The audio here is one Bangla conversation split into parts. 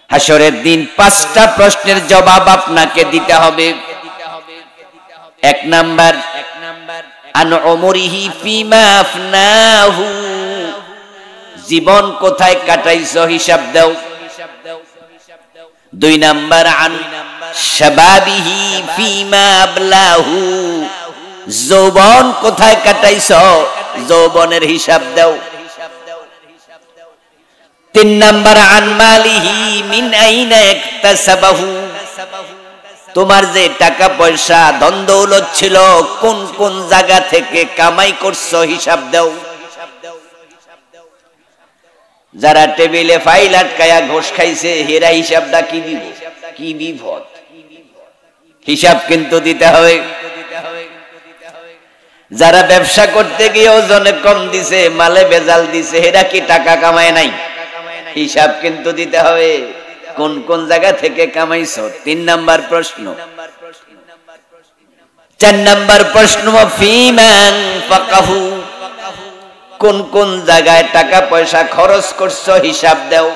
হাসরের দিন 5টা প্রশ্নের জবাব আপনাকে দিতে হবে। 1 নাম্বার, আন উমরিহি ফিমা আফনাহু, জীবন কোথায় কাটাইছো হিসাব দাও। 2 নাম্বার, আন শাবাবিহি ফিমা আবলাহু, যৌবন কোথায় কাটাইছো, যৌবনের হিসাব দাও। 3 নাম্বার, আন মালিহি মিন আইনা ইকতাসাবাহু, তোমার যে টাকা পয়সা ধন দৌলত ছিল কোন কোন জায়গা থেকে কামাই করছো হিসাব দাও। যারা টেবিলে ফাইল আটকায়া ঘোষ খাইছে হেরা হিসাবটা কি দিব, কি বিপদ। হিসাব কিন্তু দিতে হবে। যারা ব্যবসা করতে গিয়ে ওজনে কম দিছে, মালে ভেজাল দিছে, হেরা কি টাকা কামায় নাই, হিসাব কিন্তু দিতে হবে কোন কোন জায়গা থেকে কামাইছো। 3 নাম্বার প্রশ্ন। 4 নাম্বার প্রশ্ন, ফিমান ফাকাহু, কোন কোন জায়গায় টাকা পয়সা খরচ করছো হিসাব দাও।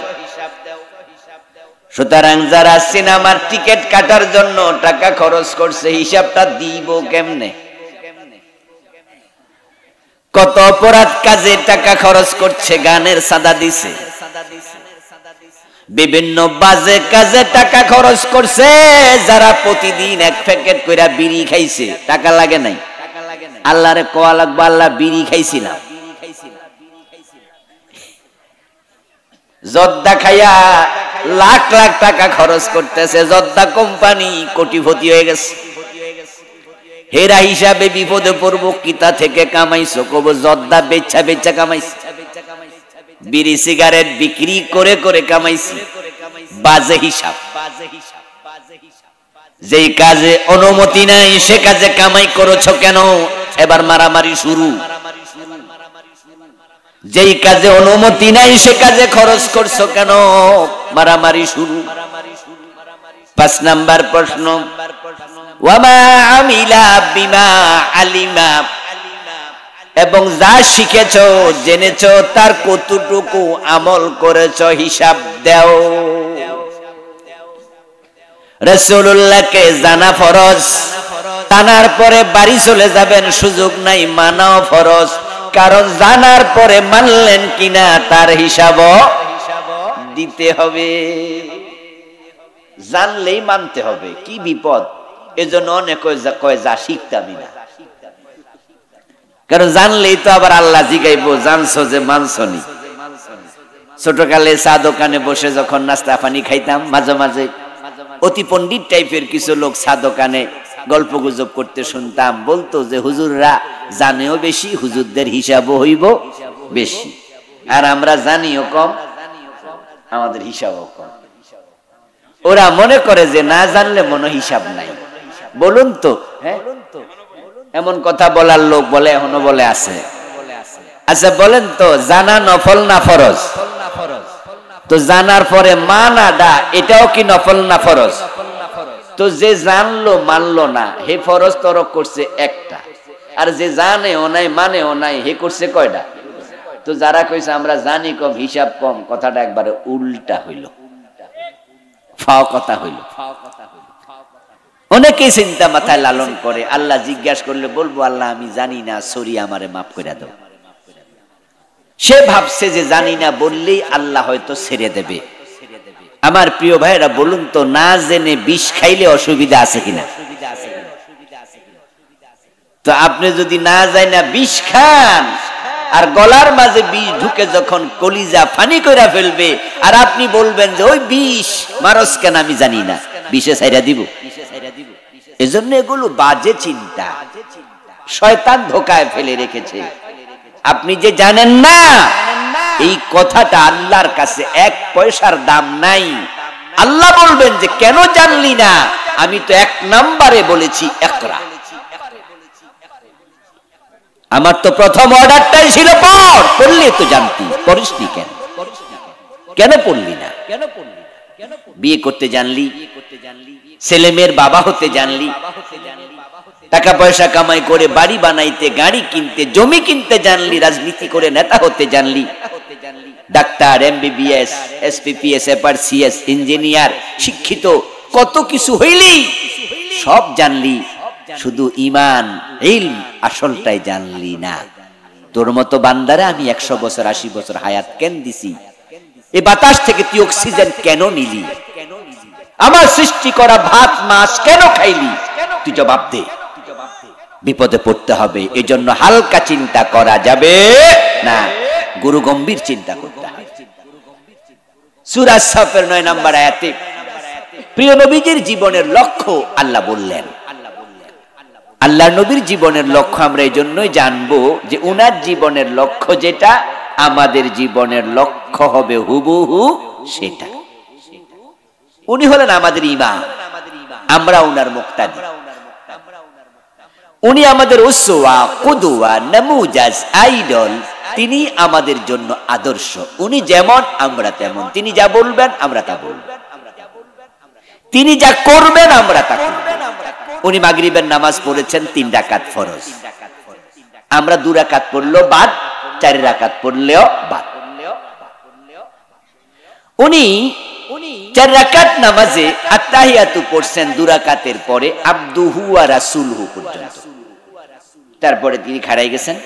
সুতরাং যারা সিনেমার টিকিট কাটার জন্য টাকা খরচ করছে হিসাবটা দিব কেমনে। কত অপরাধ কাজে টাকা খরচ করছে, গানের সাদা দিছে, বিভিন্ন বাজে কাজে টাকা খরচ করছে। যারা প্রতিদিন 1 প্যাকেট কইরা বিড়ি খাইছে, টাকা লাগে নাই, আল্লাহরে কোয়া লাগবে আল্লাহ বিড়ি খাইছিলাম। জর্দা খাইয়া লাখ লাখ টাকা খরচ করতেছে, জর্দা কোম্পানি কোটিপতি হয়ে গেছে। হেরা হিসাবে বিপদে পড়বো, কিতা থেকে কামাইছো, কব জর্দা বেচা বেচা কামাইছে, বিড়ি সিগারেট বিক্রি করে করে কামাইছি, বাজে হিসাব। যেই কাজে অনুমতি নাই সে কাজে কামাই করেছো কেন, এবার মারামারি শুরু। যেই কাজে অনুমতি নাই সে কাজে খরচ করছো কেন, মারামারি শুরু। 5 নাম্বার প্রশ্ন, ওয়ামা আমিলা বিমা আলিমা, এবং যা শিখেছো জেনেছো তার কতটুকু আমল করেছো হিসাব দাও। রাসূলুল্লাহকে জানা ফরজ, জানার পরে বাড়ি চলে যাবেন সুযোগ নাই, মানাও ফরজ। কারণ জানার পরে মানলেন কিনা তার হিসাবও দিতে হবে, জানলেই মানতে হবে, কি বিপদ। এজন্য অনেক কয় যা শিখতামই না, কারণ জানলেই তো আবার আল্লাহ জিগাইবো জানছো যে মানছো নি। ছোটকালে চা দোকানে বসে যখন নাস্তা পানি খাইতাম, মাঝে মাঝে অতি পণ্ডিত টাইপের কিছু লোক চা দোকানে গল্প গুজব করতে শুনতাম, বলতো যে হুজুররা জানেও বেশি, হুজুরদের হিসাবও হইব বেশি, আর আমরা জানিও কম, আমাদের হিসাবও কম। ওরা মনে করে যে না জানলে মনে হিসাব নাই। বলুন তো, হ্যাঁ, এমন কথা বলার লোক বলে এখনো বলে আছে। আচ্ছা বলেন তো, জানা নফল না ফরজ? তো জানার পরে মানাটা এটাও কি নফল না ফরজ? তো যে জানলো মানলো না হে ফরজ তরক করছে একটা, আর যে জানেও নাই মানেও নাই হে করছে কয়টা? তো যারা কইছে আমরা জানি কম হিসাব কম, কথাটা একবারে উল্টা হইল, ফাও কথা হইল। অনেকেই চিন্তা মাথায় লালন করে, আল্লাহ জিজ্ঞাসা করলে বলবো আল্লাহ আমি জানি না, সরি আমারে মাফ করে দাও। সে ভাবছে যে জানি না বললেই আল্লাহ হয়তো ছেড়ে দেবে। আমার প্রিয় ভাইরা বলুন তো, না জেনে বিষ খাইলে অসুবিধা আছে কিনা? তো আপনি যদি না যায় না বিষ খান, আর গলার মাঝে বিষ ঢুকে যখন কলিজা ফানি কইরা ফেলবে, আর আপনি বলবেন যে ওই বিষ মারস কেন, আমি জানি না, বিষে ছাইরা দিব। এজন্য এগুলো বাজে চিন্তা, শয়তান ধোকায় ফেলে রেখেছে। আপনি যে জানেন না, এই কথাটা আল্লাহর কাছে 1 পয়সার দাম নাই। আল্লাহ বলবেন যে কেন জানলি না, আমি তো 1 নম্বরে বলেছি ইকরা, আমার তো প্রথম অর্ডারটাই ছিল পড়, পড়লে তো জানতি, পড়িসনি কেন, কেন পড়লি না? বিয়ে করতে জানলি, ছেলে মেয়ের বাবা হতে জানলি, টাকা পয়সা কামাই করে বাড়ি বানাইতে, গাড়ি কিনতে, জমি কিনতে জানলি, রাজনীতি করে নেতা হতে জানলি, ডাক্তার, এমবিবিএস, এসপিপিএস, এপারসিএস, ইঞ্জিনিয়ার, শিক্ষিত, কত কিছু হইলি, সব জানলি, শুধু ঈমান ইলম আসলটাই জানলি না। তোর মতো বান্দারে আমি 100 বছর 80 বছর হায়াত কেন দিছি? এই বাতাস থেকে তুই অক্সিজেন কেন নিলি? আমার সৃষ্টি করা ভাত মাছ কেন খাইলি? তুই জবাব দে। বিপদে পড়তে হবে, এজন্য হালকা চিন্তা করা যাবে না, গুরু গম্ভীর চিন্তা করতে হবে। সূরা সাফের 9 নম্বর আয়াতে প্রিয় নবীজির জীবনের লক্ষ্য আল্লাহ বললেন। আল্লাহর নবীর জীবনের লক্ষ্য আমরা এই জন্যই জানবো যে উনার জীবনের লক্ষ্য যেটা, আমাদের জীবনের লক্ষ্য হবে হুবহু সেটা। উনি হলেন আমাদের ইমাম, আমরা উনার মুক্তাদি। উনি আমাদের উসওয়া, কুদওয়া, নামুজাজ, আইডল। তিনি আমাদের জন্য আদর্শ। উনি যেমন আমরা তেমন। তিনি যা বলবেন আমরা তা বলব, তিনি যা করবেন আমরা তা করব। উনি মাগরিবের নামাজ পড়েছেন 3 রাকাত ফরজ, আমরা 2 রাকাত পড়লেও বাদ, 4 রাকাত পড়লেও বাদ। উনি 4 রাকাত নামাজে আত্তাহিয়াতু পড়ছেন 2 রাকাতের পরে আবদুহু ওয়া রাসূলুহু পর্যন্ত, তারপরে তিনি খাড়াই গেছেন।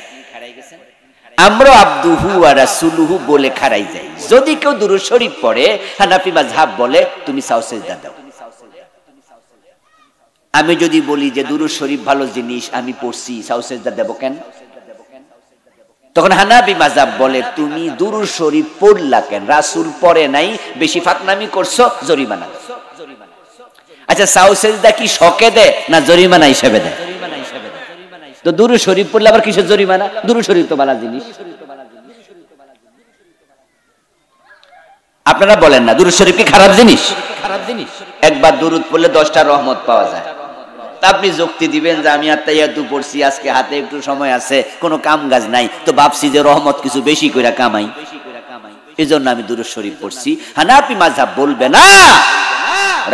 আমরা আবদুহু ওয়া রাসূলুহু বলে খাড়াই যাই। যদি কেউ দুরূদ শরীফ পড়ে, হানাফি মাযহাব বলে তুমি সাও সিজদা দাও। আমি যদি বলি যে দুরূদ শরীফ ভালো জিনিস, আমি পড়ছি, সাও সিজদা দেব কেন? তখন হানাফি মাযহাব বলে তুমি দুরূদ শরীফ পড়লা কেন? রাসূল পড়ে নাই, বেশি ফাকনামি করছো, জরিমানা। আচ্ছা, সাও সিজদা কি শকে দেয় না জরিমানা হিসেবে দেয়? তো দুরূদ শরীফ পড়লে আবার কিসের জরিমানা? দুরূদ শরীফ তো ভালো জিনিস। আপনারা বলেন না দুরূদ শরীফ কি খারাপ জিনিস? একবার দুরূদ পড়লে 10টা রহমত পাওয়া যায়। তা আপনি যুক্তি দিবেন যে আমি আত্তাহিয়াতু পড়ছি, আজকে হাতে একটু সময় আছে, কোনো কাম কাজ নাই, তো ভাবছি যে রহমত কিছু বেশি করে কামাই, এজন্য আমি দুরূদ শরীফ পড়ছি। হানাফি মাযহাব বলবে না,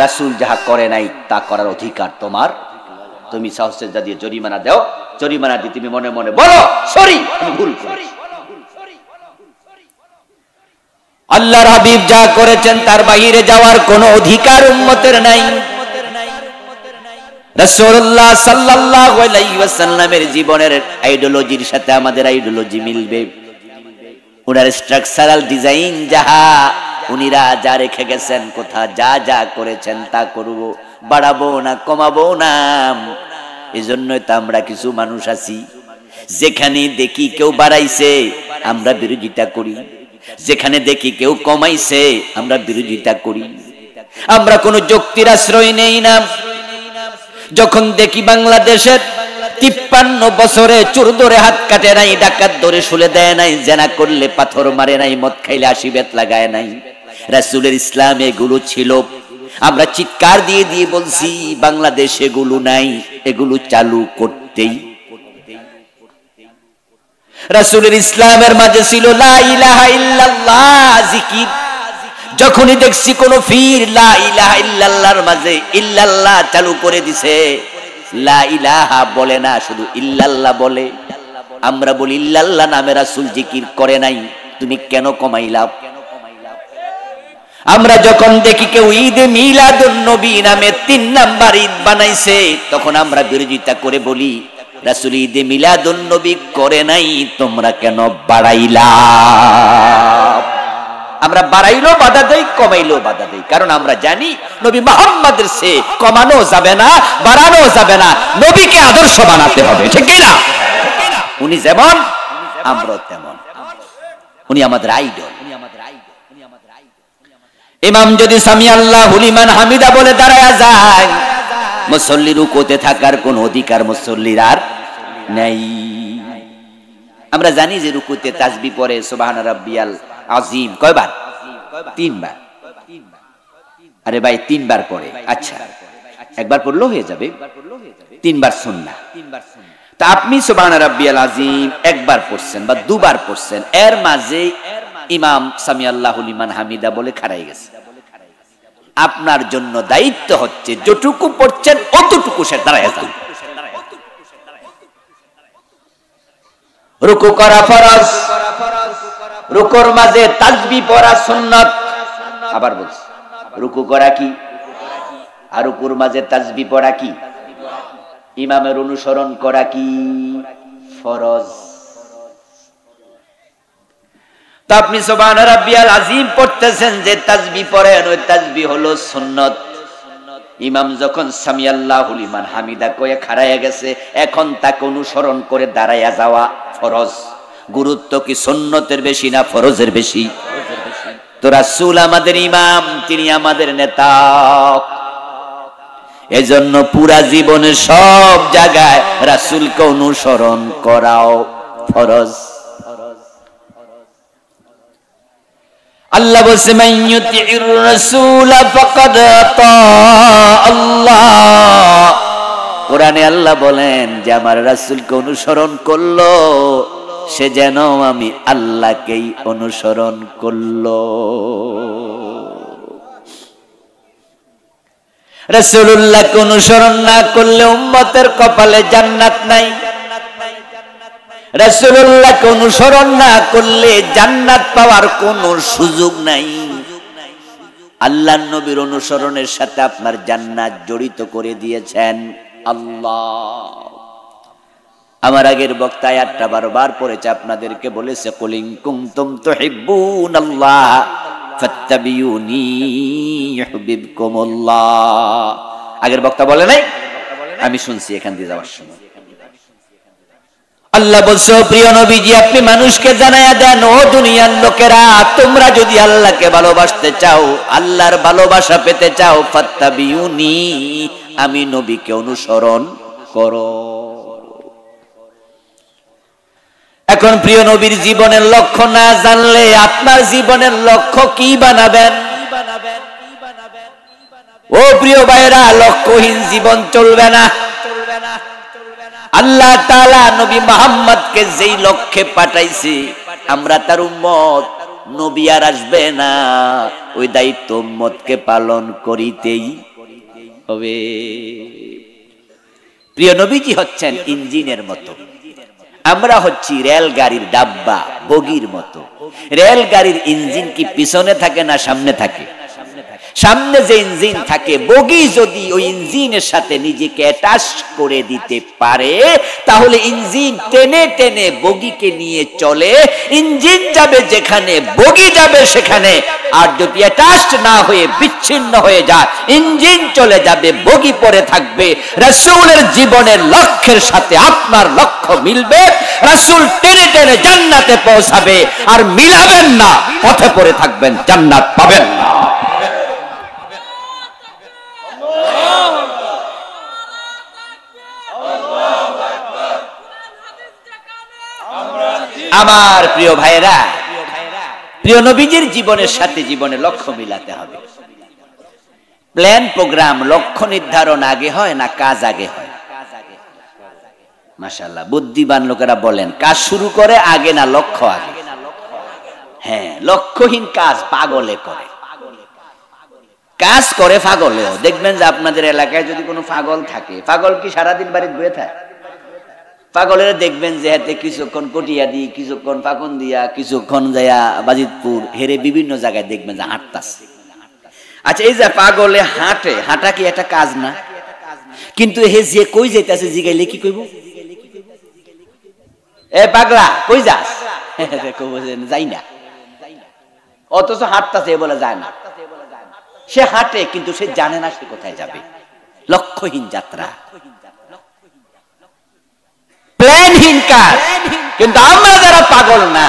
রাসূল যাহা করে নাই তা করার অধিকার তোমার। তুমি সাও সিজদা দিয়ে জরিমানা দাও, জরিমানা দিয়ে তুমি মনে মনে বলো সরি, আমি ভুল করেছি। আল্লাহর হাবিব যা করেছেন তার বাইরে যাওয়ার কোনো অধিকার উম্মতের নাই। রাসূলুল্লাহ সাল্লাল্লাহু আলাইহি ওয়াসাল্লামের জীবনের আইডিওলজির সাথে আমাদের আইডিওলজি মিলবে। ওনার স্ট্রাকচারাল ডিজাইন যাহা, উনিরা যা রেখে গেছেন, কোথা যা যা করেছেন তা করব, বাড়াবো না কমাবো না। এজন্যই তো আমরা কিছু মানুষ আছি, যেখানে দেখি কেউ বাড়াইছে আমরা বিরোধিতা করি, যেখানে দেখি কেউ কমাইছে আমরা বিরোধিতা করি। আমরা কোনো যুক্তির আশ্রয় নেই না। যখন দেখি বাংলাদেশের 53 বছরে চোর ধরে হাত কাটে নাই, ডাকাত ধরে শুলে দেয় নাই, জেনা করলে পাথর মারে নাই, মদ খাইলে 80 বেত লাগায় নাই, রাসূলের ইসলাম এগুলো ছিল। আমরা চিৎকার দিয়ে দিয়ে বলছি বাংলাদেশে এগুলো নাই, এগুলো চালু করতেই। রাসূলের ইসলামের মাঝে ছিল লা ইলাহা ইল্লাল্লাহ জিকির। যখনই দেখছি কোন পীর লা ইলাহা ইল্লাল্লাহর মাঝে ইল্লাল্লাহ চালু করে দিছে, লা ইলাহা বলে না, শুধু ইল্লাল্লাহ বলে। আমরা বলি ইল্লাল্লাহ নামে রাসূল জিকির করে নাই, তুমি কেন কমাইলা? আমরা যখন দেখি কেউ ঈদে মিলাদুন নবী নামে 3 নাম্বার ঈদ বানাইছে, তখন আমরা বিরোধিতা করে বলি রাসূল ঈদে মিলাদুন নবী করে নাই, তোমরা কেন বাড়াইলা? আমরা বাড়াইলেও বাধা দেই, কমাইলেও বাধা দেই, কারণ আমরা জানি নবী মুহাম্মদের সে কমানো যাবে না, বাড়ানো যাবে না, নবীকে আদর্শ বানাতে হবে, ঠিক কি না? উনি যেমন আমরা তেমন, উনি আমাদের আইডল। ইমাম যদি সামি আল্লাহু লিমান হামিদা বলে দাঁড়ায়া যায়, মুসল্লি রুকুতে থাকার কোন অধিকার মুসল্লির আর নাই। আমরা জানি যে রুকুতে তাসবিহ পড়ে সুবহান রাব্বিয়াল আযীম কয়বার? 3 বার। আরে ভাই 3 বার পড়ে, আচ্ছা একবার পড়লেও হয়ে যাবে, 3 বার সুন্নাহ। তা আপনি সুবহান রাব্বিয়াল আযীম একবার পড়ছেন বা 2 বার পড়ছেন, এর মাঝে ইমাম সামি আল্লাহু লিমান হামিদা বলে খাড়াই গেছে। আপনার জন্য দায়িত্ব হচ্ছে যতটুকু পড়ছেন অতটুকু সে দাঁড়ায় যান। রুকু করা ফরজ, রুকুর মাঝে তাসবিহ পড়া সুন্নাত। আবার বলছি, রুকু করা কি আর রুকুর মাঝে তাসবিহ পড়া কি? ইমামের অনুসরণ করা কি? ফরজ। তো আপনি সুবহান রাব্বিয়াল আযীম পড়তেছেন, যে তাসবিহ পড়েন ওই তাসবিহ হলো সুন্নাত। ইমাম যখন সামি আল্লাহু লিমান হামিদা কয়ে খাড়ায়া গেছে, এখন তাকে অনুসরণ করে দাঁড়ায়া যাওয়া ফরজ। গুরুত্ব কি সুন্নতের বেশি না ফরজের বেশি? তো রাসূল আমাদের ইমাম, তিনি আমাদের নেতা। এজন্য পুরা জীবনে সব জায়গায় রাসূলকে অনুসরণ করাও ফরজ। আল্লাহ বলছে মাইয়ুতির রাসূল ফাকাদ আতা আল্লাহ। কোরআনে আল্লাহ বলেন যে আমার রাসূলকে অনুসরণ করলো সে যেন আমি আল্লাহকেই অনুসরণ করলো। রাসূলুল্লাহকে অনুসরণ না করলে উম্মতের কপালে জান্নাত নাই। রাসূলুল্লাহকে অনুসরণ না করলে জান্নাত পাওয়ার কোনো সুযোগ নাই। আল্লাহর নবীর অনুসরণের সাথে আপনার জান্নাত জড়িত করে দিয়েছেন আল্লাহ। আমার আগের বক্তা আয়াতটা বারবার পড়েছে, আপনাদেরকে বলেছে কুলিন কুনতুম তুহিব্বুনাল্লাহ ফাত্তাবিউনি ইউহিব্বুকুমুল্লাহ। আগের বক্তা বলে নাই, আমি শুনছি এখান দিয়ে যাওয়ার সময়। আল্লাহ বলছে প্রিয় নবীজি আপনি মানুষকে জানায়া দেন, ও দুনিয়ার লোকেরা তোমরা যদি আল্লাহকে ভালোবাসতে চাও, আল্লাহর ভালোবাসা পেতে চাও, ফাত্তাবিউনি আমি নবীকে অনুসরণ করো। এখন প্রিয় নবীর জীবনের লক্ষ্য না জানলে আপনার জীবনের লক্ষ্য কি বানাবেন? ও প্রিয় ভাইরা, লক্ষ্যহীন জীবন চলবে না। আল্লাহ তাআলা নবী মুহাম্মদকে যেই লক্ষ্যে পাঠাইছে, আমরা তার উম্মত, নবী আর আসবে না, ওই দায়িত্ব উম্মতকে পালন করিতেই হবে। প্রিয় নবীজি হচ্ছেন ইঞ্জিনের মতো, আমরা হচ্ছি রেলগাড়ির ডাব্বা, বগির মতো। রেলগাড়ির ইঞ্জিন কি পিছনে থাকে না সামনে থাকে? সামনে যে ইঞ্জিন থাকে, বগি যদি ওই ইঞ্জিনের সাথে নিজেকে অ্যাটাচ করে দিতে পারে, তাহলে ইঞ্জিন টেনে টেনে বগিকে নিয়ে চলে। ইঞ্জিন যাবে যেখানে, বগি যাবে সেখানে। আর যদি অ্যাটাচ না হয়ে বিচ্ছিন্ন হয়ে যায়, ইঞ্জিন চলে যাবে, বগি পড়ে থাকবে। রাসূলের জীবনের লক্ষ্যের সাথে আপনার লক্ষ্য মিলবে, রাসূল টেনে টেনে জান্নাতে পৌঁছাবে। আর মিলাবেন না, পথে পড়ে থাকবেন, জান্নাত পাবেন না। আমার প্রিয় ভাইরা, প্রিয় নবীজির জীবনের সাথে জীবনের লক্ষ্য মিলাতে হবে। প্ল্যান প্রোগ্রাম, লক্ষ্য নির্ধারণ আগে হয় না কাজ আগে হয়? মাশাআল্লাহ, বুদ্ধিমান লোকেরা বলেন কাজ শুরু করে আগে না লক্ষ্য আগে? হ্যাঁ, লক্ষ্যহীন কাজ পাগলে করে, কাজ করে পাগলেও। দেখবেন যে আপনাদের এলাকায় যদি কোনো পাগল থাকে, পাগল কি সারাদিন বাড়িতে বসে থাকে? পাগলের দেখবেন যে হাতে কিছুক্ষণ কটিয়া দি, কিছুক্ষণ ফাঁকন দিয়া, কিছুক্ষণ যায়া বাজিতপুর হেরে বিভিন্ন জায়গায় দেখবেন যে হাঁটতাছে। আচ্ছা, এই যে পাগলে হাঁটে, হাঁটা কি একটা কাজ না? কিন্তু হে যে কই যাইতাছে জিগাইলে কি কইব? এ পাগলা কই যাস? যাই না। অথচ হাঁটতাছে বলে যায় না। সে হাঁটে কিন্তু সে জানে না সে কোথায় যাবে। লক্ষ্যহীন যাত্রা, প্ল্যানহীন কাজ। কিন্তু আমরা যারা পাগল না,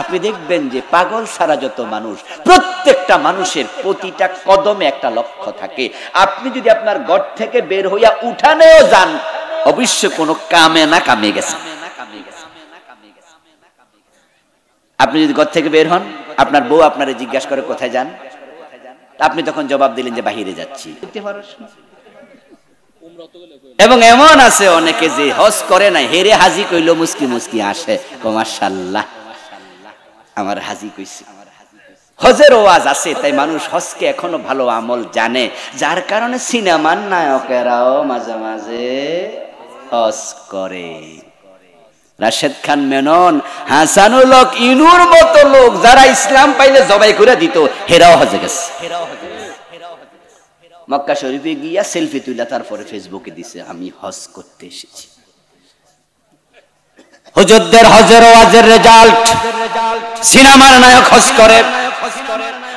আপনি দেখবেন যে পাগল ছাড়া যত মানুষ, প্রত্যেকটা মানুষের প্রতিটা কদমে একটা লক্ষ্য থাকে। আপনি যদি আপনার ঘর থেকে বের হইয়া উঠানেও যান, অবশ্য কোনো কামে না কামে গেছেন। আপনি যদি ঘর থেকে বের হন, আপনার বউ আপনারে জিজ্ঞাসা করে কোথায় যান, আপনি তখন জবাব দিলেন যে বাহিরে যাচ্ছি। এবং এমন আছে অনেকে যে হজ করে না, হেরে হাজি কইল মুস্কি মুস্কি আসে, মাশাআল্লাহ আমার হাজি কইছে। হজের ওয়াজ আছে, তাই মানুষ হজকে এখনো ভালো আমল জানে, যার কারণে সিনেমার নায়কেরাও মাঝে মাঝে হজ করে। রাশেদ খান মেনন, হাসানুল হক ইনুর মতো লোক যারা ইসলাম পাইলে জবাই করে দিত, হেরাও হজে গেছে। মক্কা শরীফে গিয়া সেলফি তুইলা তারপরে ফেসবুকে দিছে, আমি হজ করতে এসেছি। হুজুরদের হজের ওয়াজের রেজাল্ট, সিনেমার নায়ক হজ করে,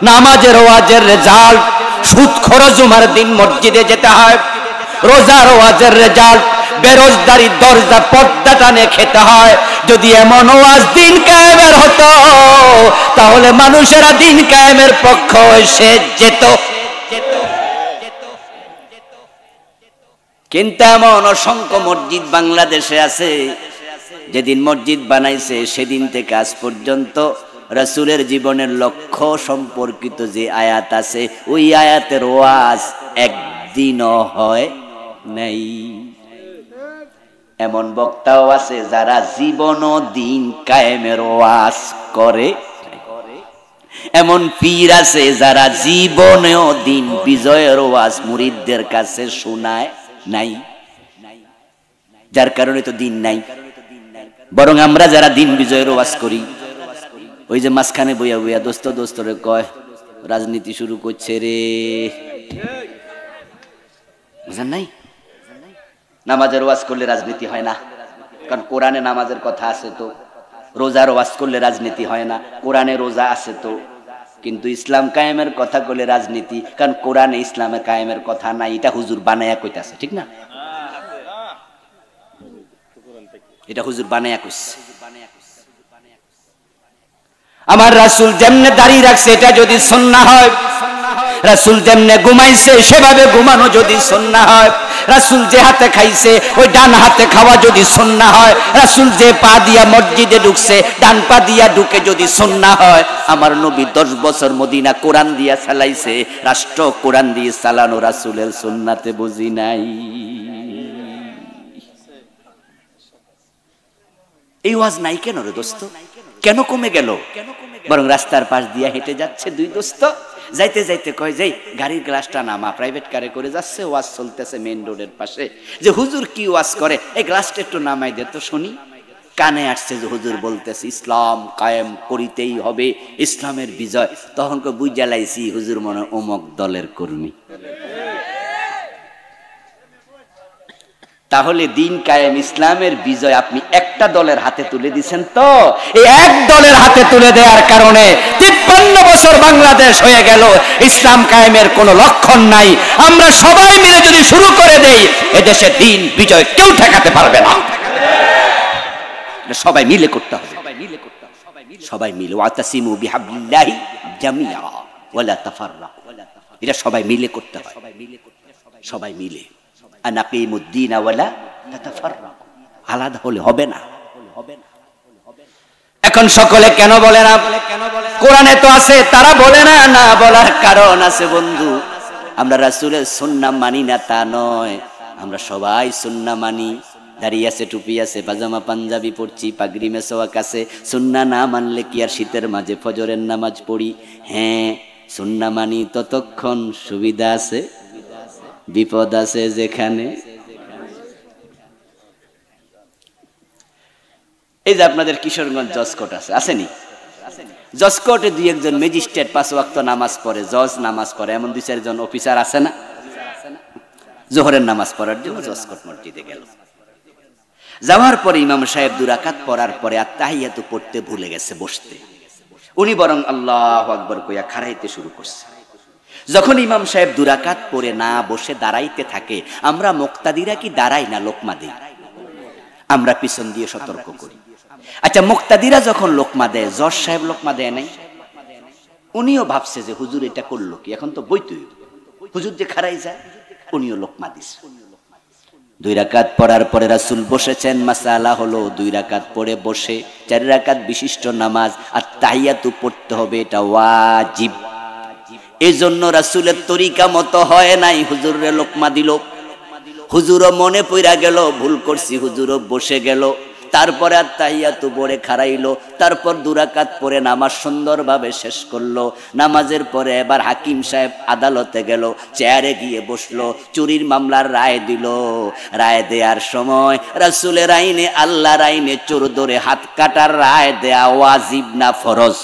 নামাজের ওয়াজের রেজাল্ট, সুদখোর জুমার দিন মসজিদে যেতে হয়, রোজার ওয়াজের রেজাল্ট, বেরোজগারি দরজা পর্দা টানে খেতে হয়। যদি এমন ওয়াজ দিন কায়েমের হতো, তাহলে মানুষেরা দিন কায়েমের পক্ষ এসে যেত। কিন্তু এমন অসংখ্য মসজিদ বাংলাদেশে আছে, যেদিন মসজিদ বানাইছে সেদিন থেকে আজ পর্যন্ত রাসূলের জীবনের লক্ষ্য সম্পর্কিত যে আয়াত আছে, ওই আয়াতের ওয়াজ একদিনও হয় নাই। এমন বক্তাও আছে যারা জীবন ও দিন কায়েমের ওয়াজ করে, এমন পীর আছে যারা জীবনেও দিন বিজয়ের ওয়াজ মুরিদদের কাছে শোনায় নাই। যার কারণে তো দিন নাই। বরং আমরা যারা দিন বিজয়ের ওয়াজ করি, ওই যে মাঝখানে বইয়া বইয়া দোস্ত দোস্তরে কয় রাজনীতি শুরু করছে রে, বুঝেন নাই? নামাজের ওয়াজ করলে রাজনীতি হয় না, কারণ কোরআনে নামাজের কথা আছে তো। রোজার ওয়াজ করলে রাজনীতি হয় না, কোরআনে রোজা আছে তো। কিন্তু ইসলাম কায়েমের কথা করলে রাজনীতি, কারণ কোরআনে ইসলামে কায়েমের কথা নাই। এটা হুজুর বানায়া কইতাছে, ঠিক না? এটা হুজুর বানায়া কইছে। আমার রাসূল যেমনে দাঁড়িয়ে রাখছে এটা যদি সুন্নাহ হয়, রাসূল যেমনে ঘুমাইছে সেভাবে ঘুমানো যদি সুন্নাহ হয়, রাসূল যে হাতে খাইছে ওই ডান হাতে খাওয়া যদি সুন্নাহ হয়, রাসূল যে পা দিয়া মসজিদে ঢুকছে ডান পা দিয়া ঢুকে যদি সুন্নাহ হয়, আমার নবী 10 বছর মদিনা কোরআন দিয়া চালাইছে, রাষ্ট্র কোরআন দিয়ে চালানো রাসূলের সুন্নাতে বুঝি নাই। এই ওয়াজ নাই কেন রে দোস্ত? কেন কমে গেল? বরং রাস্তার পাশ দিয়া হেঁটে যাচ্ছে দুই দোস্ত, যাইতে যাইতে কয় যাই গাড়ির গ্লাসটা নামা, প্রাইভেট কারে করে যাচ্ছে, ওয়াজ চলতেছে মেইন রোডের পাশে, যে হুজুর কি ওয়াজ করে, এই গ্লাসটা একটু নামাই দে তো শুনি। কানে আসছে যে হুজুর বলতেছে ইসলাম কায়েম করিতেই হবে, ইসলামের বিজয়। তখন কো বুঝা লাইছি হুজুর মনে অমুক দলের কর্মী। তাহলে দিন কায়েম ইসলামের বিজয় আপনি একটা দলের হাতে তুলে দিচ্ছেন তো। এই এক দলের হাতে তুলে দেওয়ার কারণে 53 বছর বাংলাদেশ হয়ে গেল, ইসলাম কায়েমের কোনো লক্ষণ নাই। আমরা সবাই মিলে যদি শুরু করে দেই, এদেশে দিন বিজয় কেউ ঠেকাতে পারবে না। সবাই মিলে করতে হবে, সবাই মিলে। ওয়াতাসিমু বিহাবলিল্লাহি জামিআ ওয়ালা তাফাররাকু, এটা সবাই মিলে করতে হয়, সবাই মিলে। আনাকিমুদ্দিন ওয়ালা তাতাফাররাকু, আলাদা হলে হবে না। এখন সকলে কেন বলে না? কোরআনে তো আছে, তারা বলে না। না বলার কারণ আছে বন্ধু। আমরা রাসূলের সুন্নাহ মানি না তা নয়, আমরা সবাই সুন্নাহ মানি। দাঁড়িয়ে আছে, টুপি আছে, পাজামা পাঞ্জাবি পড়ছি, পাগড়ি মেসওয়াক আছে। সুন্নাহ না মানলে কি আর শীতের মাঝে ফজরের নামাজ পড়ি? হ্যাঁ, সুন্নাহ মানি ততক্ষণ সুবিধা আছে, বিপদ আছে যেখানে। এই যে আপনাদের কিশোরগঞ্জ জজকোর্ট আছে, আসেনি? জজকোর্টে 2-1 ম্যাজিস্ট্রেট 5 ওয়াক্ত নামাজ পড়ে, জজ নামাজ পড়ে, এমন 2-4 জন অফিসার আছে না? জোহরের নামাজ পড়ার জন্য জজকোর্ট মসজিদে গেল। যাওয়ার পরে ইমাম সাহেব 2 রাকাত পড়ার পরে আত্তাহিয়াতু পড়তে ভুলে গেছে বসতে। উনি বরং আল্লাহু আকবার কইয়া খাড়াইতে শুরু করছে। যখন ইমাম সাহেব 2 রাকাত পড়ে না বসে দাঁড়াইতে থাকে, আমরা মুক্তাদিরা কি দাঁড়াই না লোকমা দেই? আমরা পিছন দিয়ে সতর্ক করি। আচ্ছা, মুক্তাদিরা যখন লোকমা দেয়, জজ সাহেব লোকমা দেয় নাই? উনিও ভাবছে যে হুজুর এটা করলো কি, এখন তো বইতেই হুজুর যে খাড়াই যায়, উনিও লোকমা দিছে। 2 রাকাত পড়ার পরে রাসূল বসেছেন। মাসালা হলো 2 রাকাত পড়ে বসে 4 রাকাত বিশিষ্ট নামাজ আর তাহিয়াতু পড়তে হবে, এটা ওয়াজিব। এই জন্য রাসূলের তরিকা মতো হয় নাই, হুজুরে লোকমা দিল। হুজুরও মনে পইরা গেল ভুল করছি, হুজুরও বসে গেল। তারপরে আত্তাহিয়াতু পড়ে খাড়াইলো, তারপর 2 রাকাত পড়ে নামাজ সুন্দরভাবে শেষ করলো। নামাজের পরে এবার হাকিম সাহেব আদালতে গেল, চেয়ারে গিয়ে বসলো, চুরির মামলার রায় দিল। রায় দেওয়ার সময় রাসূলের আইনে, আল্লাহর আইনে চোর ধরে হাত কাটার রায় দেয়া ওয়াজিব না ফরজ?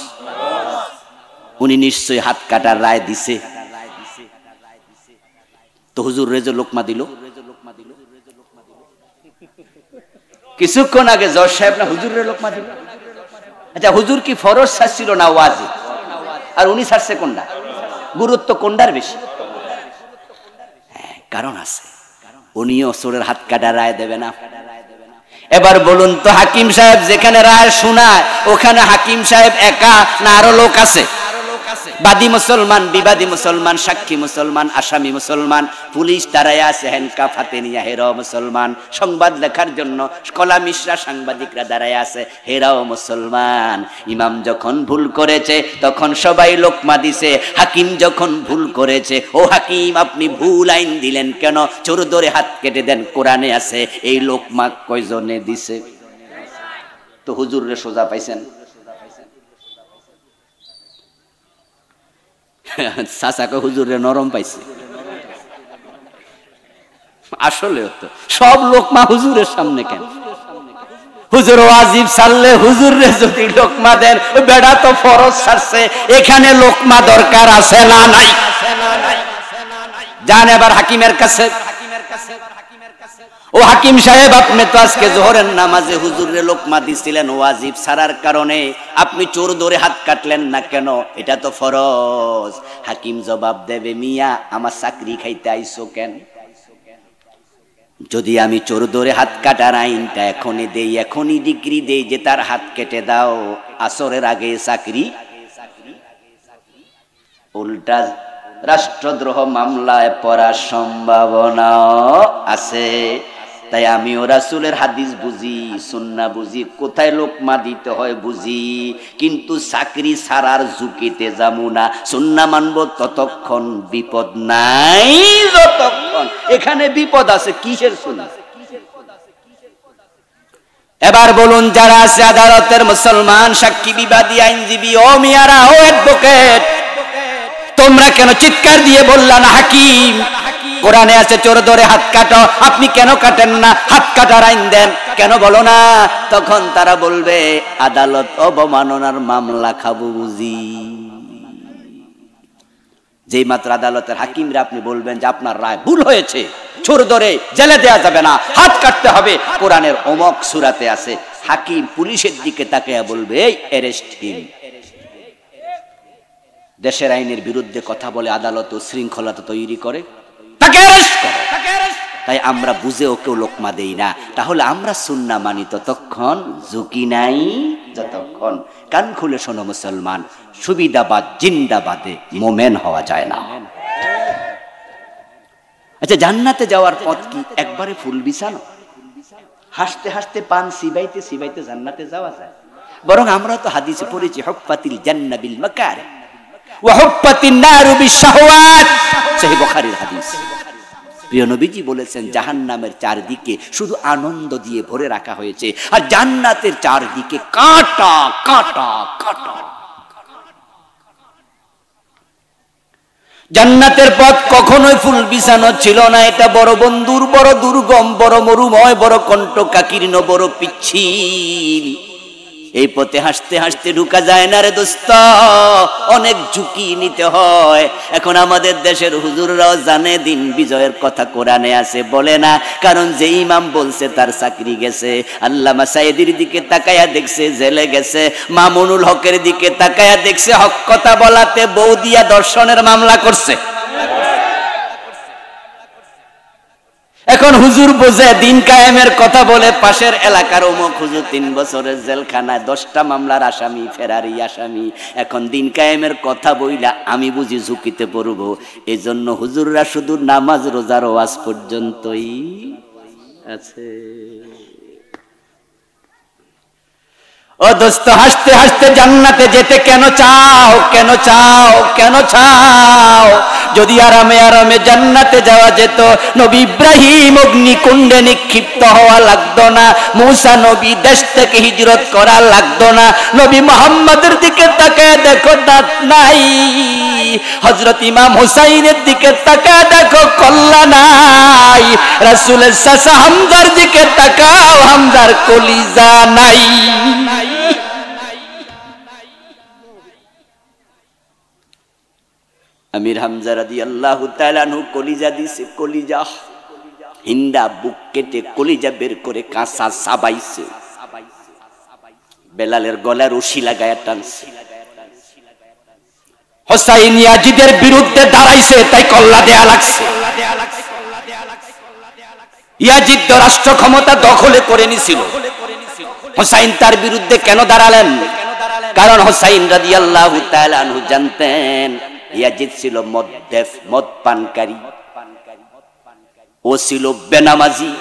উনি নিশ্চয়ই হাত কাটার রায় দিছে। তো হুজুর রেজো লোকমা দিল। কিছুক্ষণ আগে জজ সাহেব না হুজুরের লোকমা দিল। আচ্ছা, হুজুর কি ফরজ ছাড়ছিল না ওয়াজিব? আর উনি ছাড়ছে কোনটা? গুরুত্ব কোনটার বেশি? হ্যাঁ, কারণ আছে। উনিও চোরের হাত কাটার রায় দেবে না। এবার বলুন তো, হাকিম সাহেব যেখানে রায় শোনায় ওখানে হাকিম সাহেব একা না আরো লোক আছে? বাদী মুসলমান, বিবাদী মুসলমান, সাক্ষী মুসলমান, আসামি মুসলমান, পুলিশ দাঁড়ায় আছে হ্যান্ডকাফ হাতে নিয়ে, হেরাও মুসলমান। সংবাদ লেখার জন্য কলামিশরা, সাংবাদিকরা দাঁড়ায় আছে, হেরাও মুসলমান। ইমাম যখন ভুল করেছে তখন সবাই লোকমা দিছে, হাকিম যখন ভুল করেছে, ও হাকিম আপনি ভুল আইন দিলেন কেন? চোর ধরে হাত কেটে দেন, কোরআনে আছে। এই লোকমা কয়জনে দিছে? তো হুজুরে সোজা পাইছেন? চাচাকে হুজুরে নরম পাইছে। আসলে তো সব লোকমা হুজুরের সামনে কেন? হুজুর ওয়াজিব ছাড়লে হুজুরে যদি লোকমা দেন, বেড়া তো ফরজ ছাড়ছে, এখানে লোকমা দরকার আছে না নাই? যান এবার হাকিমের কাছে। ও হাকিম সাহেব, আপনি তো আজকে জোহরের নামাজে হুজুরে লোকমা দিছিলেন ওয়াজিব ছাড়ার কারণে, আপনি চোর ধরে হাত কাটলেন না কেন? এটা তো ফরজ। হাকিম জবাব দেবে, মিয়া আমার চাকরি খাইতে আইছো কেন? যদি আমি চোর ধরে হাত কাটার আইনটা এখনই দেই, এখনই ডিগ্রি দেই যে তার হাত কেটে দাও, আসরের আগে চাকরি, উল্টা রাষ্ট্রদ্রোহ মামলায় পড়ার সম্ভাবনা আছে। তাই আমিও রাসূলের হাদিস বুঝি, সুন্নাহ বুঝি, কোথায় লোকমা দিতে হয় বুঝি, কিন্তু চাকরি ছাড়ার ঝুঁকিতে যাবো না। সুন্নাহ মানবো ততক্ষণ বিপদ নাই যতক্ষণ এখানে বিপদ আছে। কিসের সুন্নাহ? এবার বলুন, যারা আছে আদালতের মুসলমান, সাক্ষী, বিবাদী, আইনজীবী, ও মিয়ারা, ও অ্যাডভোকেট, তোমরা কেন চিৎকার দিয়ে বললা না হাকিম কোরআনে আছে চোর ধরে হাত কাটো, আপনি কেন কাটেন না? হাত কাটার আইন দেন, কেন বলো না? তখন তারা বলবে আদালত অবমাননার মামলা খাবো বুঝি। যেই মাত্র আদালতের হাকিমরা আপনি বলবেন যে আপনার রায় ভুল হয়েছে, চোর ধরে জেলে দেওয়া যাবে না, হাত কাটতে হবে, কোরআনের অমক সূরাতে আছে, হাকিম পুলিশের দিকে তাকিয়ে বলবে এই অ্যারেস্ট হিম। দেশের আইনের বিরুদ্ধে কথা বলে আদালত শৃঙ্খলতা তৈরি করে, তাকে অ্যারেস্ট করে। তাই আমরা বুঝে ওকেও লোকমা দেই না। তাহলে আমরা সুন্নাহ মানি ততক্ষণ, ঝুঁকি নাই যতক্ষণ। কান খুলে শোনো মুসলমান, সুবিধাবাদ জিন্দাবাদে মোমেন হওয়া যায় না। আচ্ছা, জান্নাতে যাওয়ার পথ কি একবারে ফুল বিছানো? হাসতে হাসতে পান সিবাইতে সিবাইতে জান্নাতে যাওয়া যায়? বরং আমরা তো হাদিসে পড়েছি, হুফফাতিল জান্নাহ বিল মাকারিহ ওয়া হুফফাতিন নারু বিশ-শাহওয়াত, সহিহ বুখারীর হাদিস। প্রিয় নবীজি বলেছেন, জাহান্নামের চারদিকে শুধু আনন্দ দিয়ে ভরে রাখা হয়েছে, আর জান্নাতের চারদিকে কাঁটা কাঁটা কাঁটা। জান্নাতের পথ কখনোই ফুল বিছানো ছিল না। এটা বড় বন্ধুর, বড় দুর্গম, বড় মরুময়, বড় কণ্টকাকীর্ণ, বড় পিচ্ছিল। এই পথে হাসতে হাসতে ঢুকা যায় না রে দোস্ত, অনেক ঝুঁকি নিতে হয়। এখন আমাদের দেশের হুজুররাও জানে দিন বিজয়ের কথা কোরআনে আছে, বলে না, কারণ যে ইমাম বলছে তার চাকরি গেছে। আল্লামা সাইদির দিকে তাকায়া দেখছে জেলে গেছে, মামুনুল হকের দিকে তাকায়া দেখছে হক কথা বলাতে বউ দিয়া দর্শনের মামলা করছে। এখন হুজুর বোঝে দিন কায়েমের কথা বলে পাশের এলাকার অমুক হুজুর 3 বছরের জেলখানায়, 10টা মামলার আসামি, ফেরারি আসামি। এখন দিন কায়েমের কথা বইলা আমি বুঝি ঝুঁকিতে পড়ব। এই জন্য হুজুররা শুধু নামাজ রোজার ওয়াজ পর্যন্তই আছে। ও দোস্ত, হাসতে হাসতে জান্নাতে যেতে কেন চাও? কেন চাও? কেন চাও? যদি আরামে আরামে জান্নাতে যাওয়া যেত, নবী ইব্রাহিম অগ্নিকুণ্ডে নিক্ষিপ্ত হওয়া লাগতো না, মূসা নবী দেশ থেকে হিজরত করা লাগতো না। নবী মুহাম্মদের দিকে তাকায় দেখো দাঁত নাই, হযরত ইমাম হুসাইনের দিকে তাকায় দেখো কল্লা নাই, রাসূলের চাচা হামজার দিকে তাকাও, হামজার কলিজা নাই। আমির হামজা রাদিয়াল্লাহু তাআলা আনহু কলিজা দিছে, কলিজা হিন্দা বুক কেটে কলিজা বের করে কাঁচা চাবাইছে, বেলালের গলায় রশি লাগায়া টানছে। হুসাইন ইয়াজিদের বিরুদ্ধে দাঁড়াইছে তাই কল্লা দেয়া লাগছে। ইয়াজিদ তো রাষ্ট্র ক্ষমতা দখলে করে নিছিল, হুসাইন তার বিরুদ্ধে কেন দাঁড়ালেন? কারণ হুসাইন রাদিয়াল্লাহু তাআলা আনহু জানতেন ইয়াজিদ ছিল মদ পানকারী, ও ছিল বেনামাজি।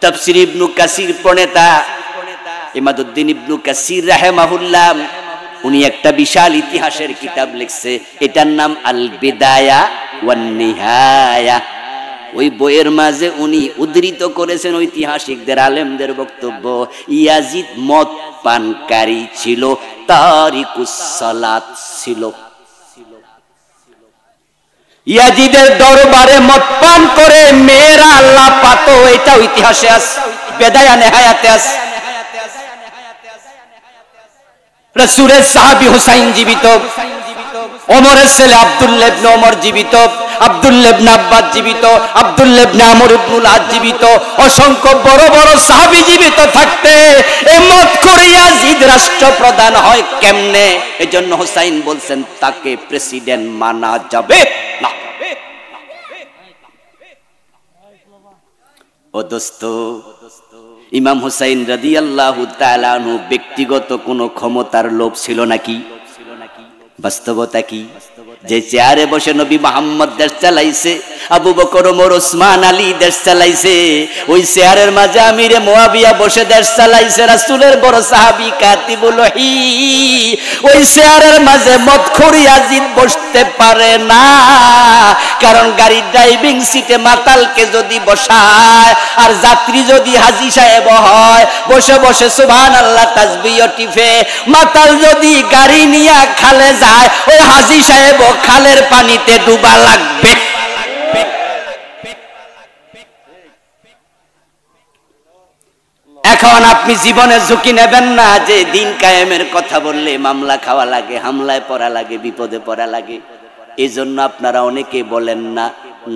তাফসীর ইবনে কাসির প্রণেতা ইমাদউদ্দিন ইবনে কাসির রাহিমাহুল্লাহ উনি একটা বিশাল ইতিহাসের কিতাব লিখছে, এটার নাম আল বিদায়া ওয়ান নিহায়া। ওই বইয়ের মাঝে উনি উদ্ধৃত করেছেন ঐতিহাসিকদের আলেমদের বক্তব্য, ইয়াজিদ মদ পানকারী ছিল, তারিকুস সালাত ছিল। ইয়াজিদের দরবারে মদ পান করে মেয়েরা লাপাতো, এটা ইতিহাসে আছে, বেদায়া নেহায়াতে আছে। রাসূলের সাহাবী হুসাইন জীবিত, ওমরের ছেলে আব্দুল্লাহ ইবনে ওমর জীবিত, আব্দুল্লাহ ইবনে আব্বাস জীবিত, আব্দুল্লাহ ইবনে আমর ইবনুল আস জীবিত, অসংখ্য বড় বড় সাহাবী জীবিত থাকতে এই মদখোর ইয়াজিদ রাষ্ট্রপ্রধান হয় কেমনে? এজন্য হুসাইন বলছেন তাকে প্রেসিডেন্ট মানা যাবে না। ও দোস্ত, ইমাম হুসাইন রাদিয়াল্লাহু তাআলা আনহু ব্যক্তিগত কোনো ক্ষমতার লোভ ছিল নাকি? বাস্তবতা কি? যে চেয়ারে বসে নবী মুহাম্মদ দেশ চালাইছে, আবু বকর, ওমর, ওসমান, আলী দেশ চালাইছে, ওই চেয়ারের মাঝে আমিরে মুয়াবিয়া বসে দেশ চালাইছে, রাসূলের বড় সাহাবী কাতিবুল ওহী। ওই চেয়ারের মাঝে মদখোর ইয়াজিদ বসতে পারে না, কারণ গাড়ির ড্রাইভিং সিটে মাতালকে যদি বসায় আর যাত্রী যদি হাজী সাহেব হয়, বসে বসে সুবহানাল্লাহ তাসবিহ টিপে, মাতাল যদি গাড়ি নিয়ে খালে যায়, ওই হাজী সাহেব খালের পানিতে ডুবা লাগবে। এখন আপনি জীবনে ঝুঁকি নেবেন না যে দিন কায়েমের কথা বললে মামলা খাওয়া লাগে, হামলায় পড়া লাগে, বিপদে পড়া লাগে। এই জন্য আপনারা অনেকে বলেন না,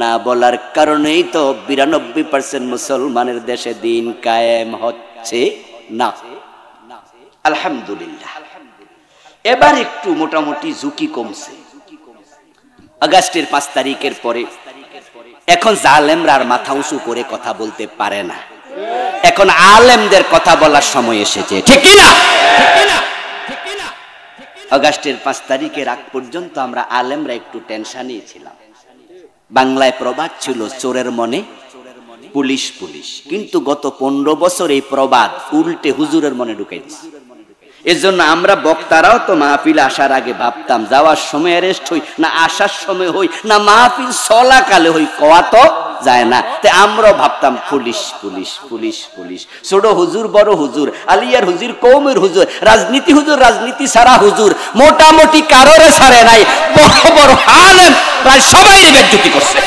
না বলার কারণেই তো 92% মুসলমানের দেশে দিন কায়েম হচ্ছে না। আলহামদুলিল্লাহ, এবার একটু মোটামুটি ঝুঁকি কমছে। আগস্টের 5 তারিখের পরে এখন জালেমরা আর মাথা উঁচু করে কথা বলতে পারে না, এখন আলেমদের কথা বলার সময় এসেছে, ঠিক কি না? আগস্টের 5 তারিখের আগ পর্যন্ত আমরা আলেমরা একটু টেনশনেই ছিলাম। বাংলায় প্রবাদ ছিল, চোরের মনে পুলিশ পুলিশ, কিন্তু গত 15 বছর এই প্রবাদ উল্টে হুজুরের মনে ঢুকাই দিচ্ছে। এজন্য আমরা বক্তারাও তো মাহফিল আসার আগে ভাবতাম যাওয়ার সময় অ্যারেস্ট হই না, আসার সময় হই না, মাহফিল চলাকালে হই, কওয়া তো যায় না। তাই আমরাও ভাবতাম পুলিশ পুলিশ পুলিশ পুলিশ, ছোট হুজুর বড় হুজুর, আলিয়ার হুজুর কওমের হুজুর, রাজনীতি হুজুর রাজনীতি সারা হুজুর, মোটামুটি কারোরে ছাড়ে নাই, বড় বড় আলেম প্রায় সবাই বেজ্জতি করছে।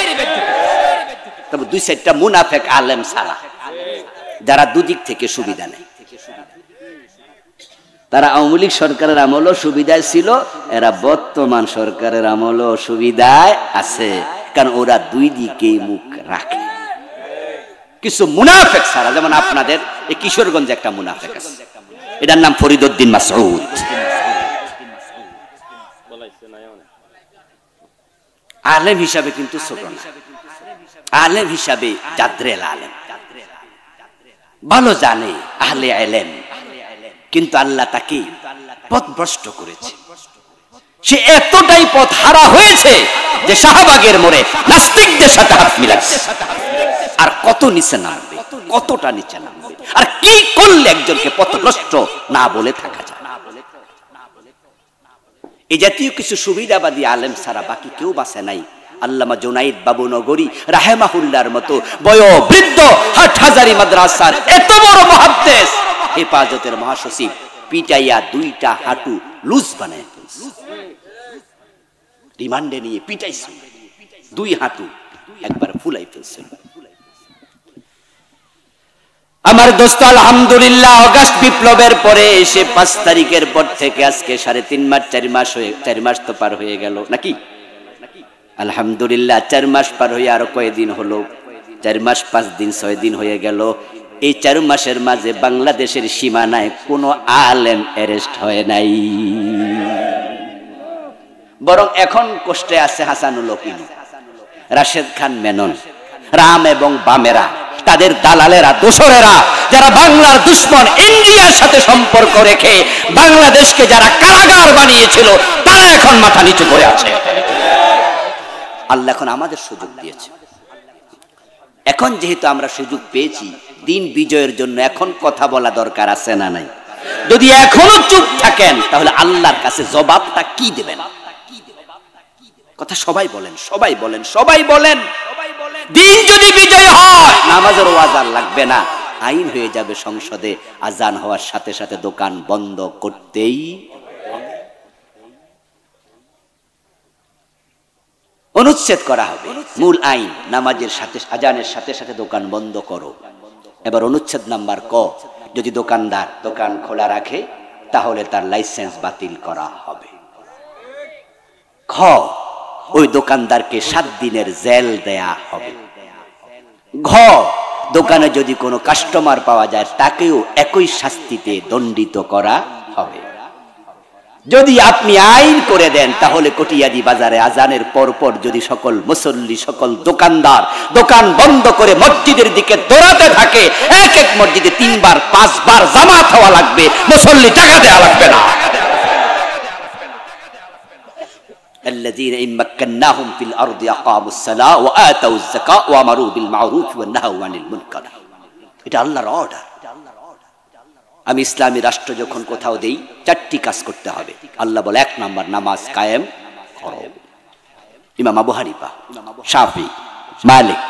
তবে 2-4টা মুনাফেক আলেম ছাড়া, যারা দুদিক থেকে সুবিধা নেয়। তারা আওয়ামী লীগ সরকারের আমলও সুবিধায় ছিল, এরা বর্তমান সরকারের আমলও সুবিধায় আছে, কারণ ওরা দুই দিকেই মুখ রাখে। কিছু মুনাফেক ছাড়া, যেমন আপনাদের এই কিশোরগঞ্জে একটা মুনাফেক আছে, এটার নাম ফরিদউদ্দিন মাসউদ। আলেম হিসাবে কিন্তু ছোট না, আলেম হিসাবে জাদ্রেল আলেম, ভালো জানে, আহলে ইলম, কিন্তু আল্লাহ তাকে পথভ্রষ্ট করেছে। সে এতটাই পথ হারা হয়েছে যে শাহবাগের মোড়ে নাস্তিকদের সাথে হাত মিলাচ্ছে। আর কত নিচে নামবে, কতটা নিচে নামবে, আর কি করলে একজনকে পথভ্রষ্ট না বলে থাকা যায়? এই জাতীয় কিছু সুবিধাবাদী আলেম ছাড়া বাকি কেউ বাঁচে নাই। আল্লামা জুনাইদ বাবু নগরী রাহেমাহুল্লাহর মতো বয়োবৃদ্ধ হাটহাজারী মাদ্রাসার এত বড় মুহাদ্দিস হেফাজতের মহাসচিব পিটাইয়া দুইটা হাঁটু লুজ বানায় ফেলছে, রিমান্ডে নিয়ে পিটাইছে, দুই হাঁটু একবার ফুলাই ফেলছে। আমার দোস্ত আলহামদুলিল্লাহ অগাস্ট বিপ্লবের পরে এসে 5 তারিখের পর থেকে আজকে 3.5 মাস 4 মাস তো পার হয়ে গেল নাকি? আলহামদুলিল্লাহ 4 মাস পার হয়ে আরো কয়েকদিন হলো, 4 মাস 5 দিন 6 দিন হয়ে গেল। এই 4 মাসের মাঝে বাংলাদেশের সীমানায় কোনো আলেম অ্যারেস্ট হয় নাই, বরং এখন কষ্টে আছে হাসানুল হক, রাশেদ খান মেনন, রাম এবং বামেরা, তাদের দালালেরা, দোসরেরা, যারা বাংলার দুশ্মন ইন্ডিয়ার সাথে সম্পর্ক রেখে বাংলাদেশকে যারা কারাগার বানিয়েছিল, তারা এখন মাথা নিচু করে আছে। আল্লাহ এখন আমাদের সুযোগ দিয়েছে। এখন যেহেতু আমরা সুযোগ পেয়েছি, দিন বিজয়ের জন্য এখন কথা বলা দরকার আছে না নাই? যদি এখনো চুপ থাকেন তাহলে আল্লাহর কাছে জবাবটা কি দেবেন? কথা সবাই বলেন, সবাই বলেন, সবাই বলেন। দিন যদি বিজয় হয়, নামাজের ওয়াজ আর লাগবে না, আইন হয়ে যাবে সংসদে, আজান হওয়ার সাথে সাথে দোকান বন্ধ করতেই অনুচ্ছেদ করা হবে। মূল আইন নামাজের সাথে আজানের সাথে সাথে দোকান বন্ধ করো। এবার অনুচ্ছেদ নাম্বার ক, যদি দোকানদার দোকান খোলা রাখে তাহলে তার লাইসেন্স বাতিল করা হবে। খ, ওই দোকানদারকে 7 দিনের জেল দেয়া হবে। ঘ, দোকানে যদি কোনো কাস্টমার পাওয়া যায় তাকেও একই শাস্তিতে দণ্ডিত করা হবে। যদি আপনি আইন করে দেন তাহলে কটিয়াদি বাজারে আজানের পরপর যদি সকল মুসল্লি, সকল দোকানদার দোকান বন্ধ করে মসজিদের দিকে দৌড়াতে থাকে, এক এক মসজিদে 3 বার 5 বার জামাত হওয়া লাগবে, মুসল্লি টাকা দেওয়া লাগবে না। الذين إن مكناهم في الأرض أقاموا الصلاة وآتوا الزكاة وأمروا بالمعروف ونهوا عن المنكر। এটা আল্লাহর অর্ডার। আমি ইসলামী রাষ্ট্র যখন কোথাও দেই 4টি কাজ করতে হবে। আল্লাহ বলে 1 নাম্বার নামাজ কায়েম করো। ইমাম আবু হানিফা, শাফি, মালিক,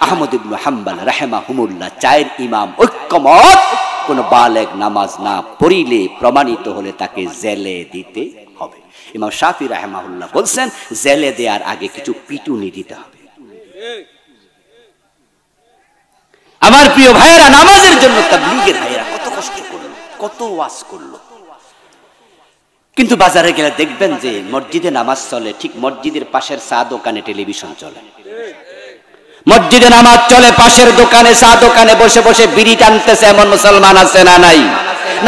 আহমদ ইবনে হাম্বল রাহিমাহুমুল্লাহ 4 ইমাম ঐক্যমত, কোন বালেগ নামাজ না পড়িলে প্রমাণিত হলে তাকে জেলে দিতে হবে। ইমাম শাফি রাহিমাহুল্লাহ বলছেন জেলে দেওয়ার আগে কিছু পিটুনি দিতে হবে। আমার প্রিয় ভাইয়েরা, নামাজের জন্য তাবলীগের ভাইয়েরা কত কষ্ট করলো, কত ওয়াজ করলো, কিন্তু বাজারে গেলে দেখবেন যে মসজিদে নামাজ চলে, ঠিক মসজিদের পাশের চা দোকানে টেলিভিশন চলে। মসজিদে নামাজ চলে, পাশের দোকানে চা দোকানে বসে বসে বিড়ি টানতেছে এমন মুসলমান আছে না নাই?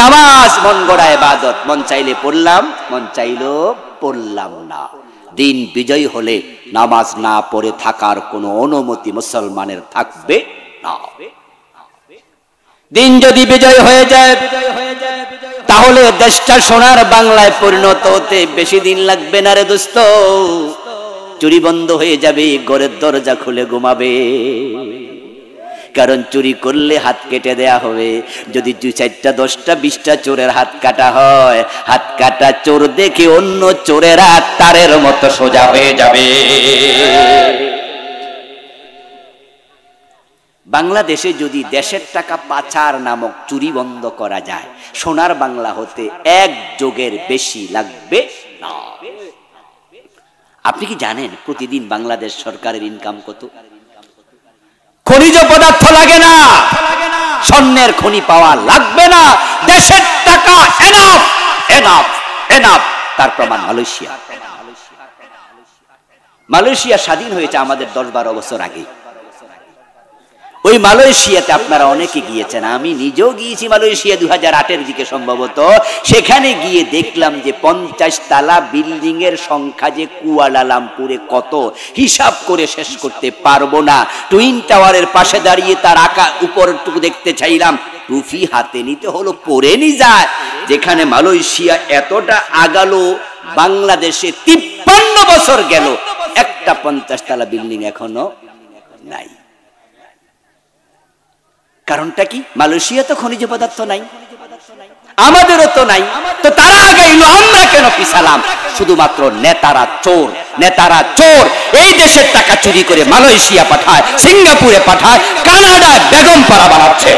নামাজ মন গড়া ইবাদত, মন চাইলে পড়লাম, মন চাইলো পড়লাম না। দিন বিজয় হলে নামাজ না পড়ে থাকার কোনো অনুমতি মুসলমানের থাকবে না। দিন যদি বিজয় হয়ে যায় তাহলে দেশটা সোনার বাংলায় পরিণত হতে বেশি দিন লাগবে না রে দোস্ত। চুরি বন্ধ হয়ে যাবে, ঘরের দরজা খুলে ঘুমাবে, কারণ চুরি করলে হাত কেটে দেয়া হবে। যদি 2, 4টা 10টা 20টা চোরের হাত কাটা হয়, হাত কাটা চোর দেখে অন্য চোরেরা তারের মতো সোজা হয়ে যাবে। বাংলাদেশে যদি দেশের টাকা পাচার নামক চুরি বন্ধ করা যায়, সোনার বাংলা হতে 1 যুগের বেশি লাগবে না। আপনি কি জানেন প্রতিদিন বাংলাদেশ সরকারের ইনকাম কত? খনিজ পদার্থ লাগে না, স্বর্ণের খনি পাওয়া লাগবে না, দেশের টাকা এনাফ এনাফ এনাফ। তার প্রমাণ মালয়েশিয়া। মালয়েশিয়া স্বাধীন হয়েছে আমাদের 10-12 বছর আগে। ওই মালয়েশিয়াতে আপনারা অনেকে গিয়েছেন, আমি নিজেও গিয়েছি মালয়েশিয়া 2008-এর দিকে সম্ভবত। সেখানে গিয়ে দেখলাম যে 50 তলা বিল্ডিং এর সংখ্যা যে কুয়ালালামপুরে কত, হিসাব করে শেষ করতে পারবো না। টুইন টাওয়ারের পাশে দাঁড়িয়ে তার আঁকা উপরটুকু দেখতে চাইলাম, টুফি হাতে নিতে হলো, পরে নি যায়। যেখানে মালয়েশিয়া এতটা আগালো, বাংলাদেশে 53 বছর গেল, একটা 50 তলা বিল্ডিং এখনো নাই। কারণটা কি? মালয়েশিয়া তো খনিজ পদার্থ নাই, আমাদেরও তো নাই, তো তারা আগাইলো, আমরা কেন পিছালাম? শুধুমাত্র নেতারা চোর, নেতারা চোর। এই দেশের টাকা চুরি করে মালয়েশিয়া পাঠায়, সিঙ্গাপুরে পাঠায়, কানাডায় বেগম পাড়া বানাচ্ছে।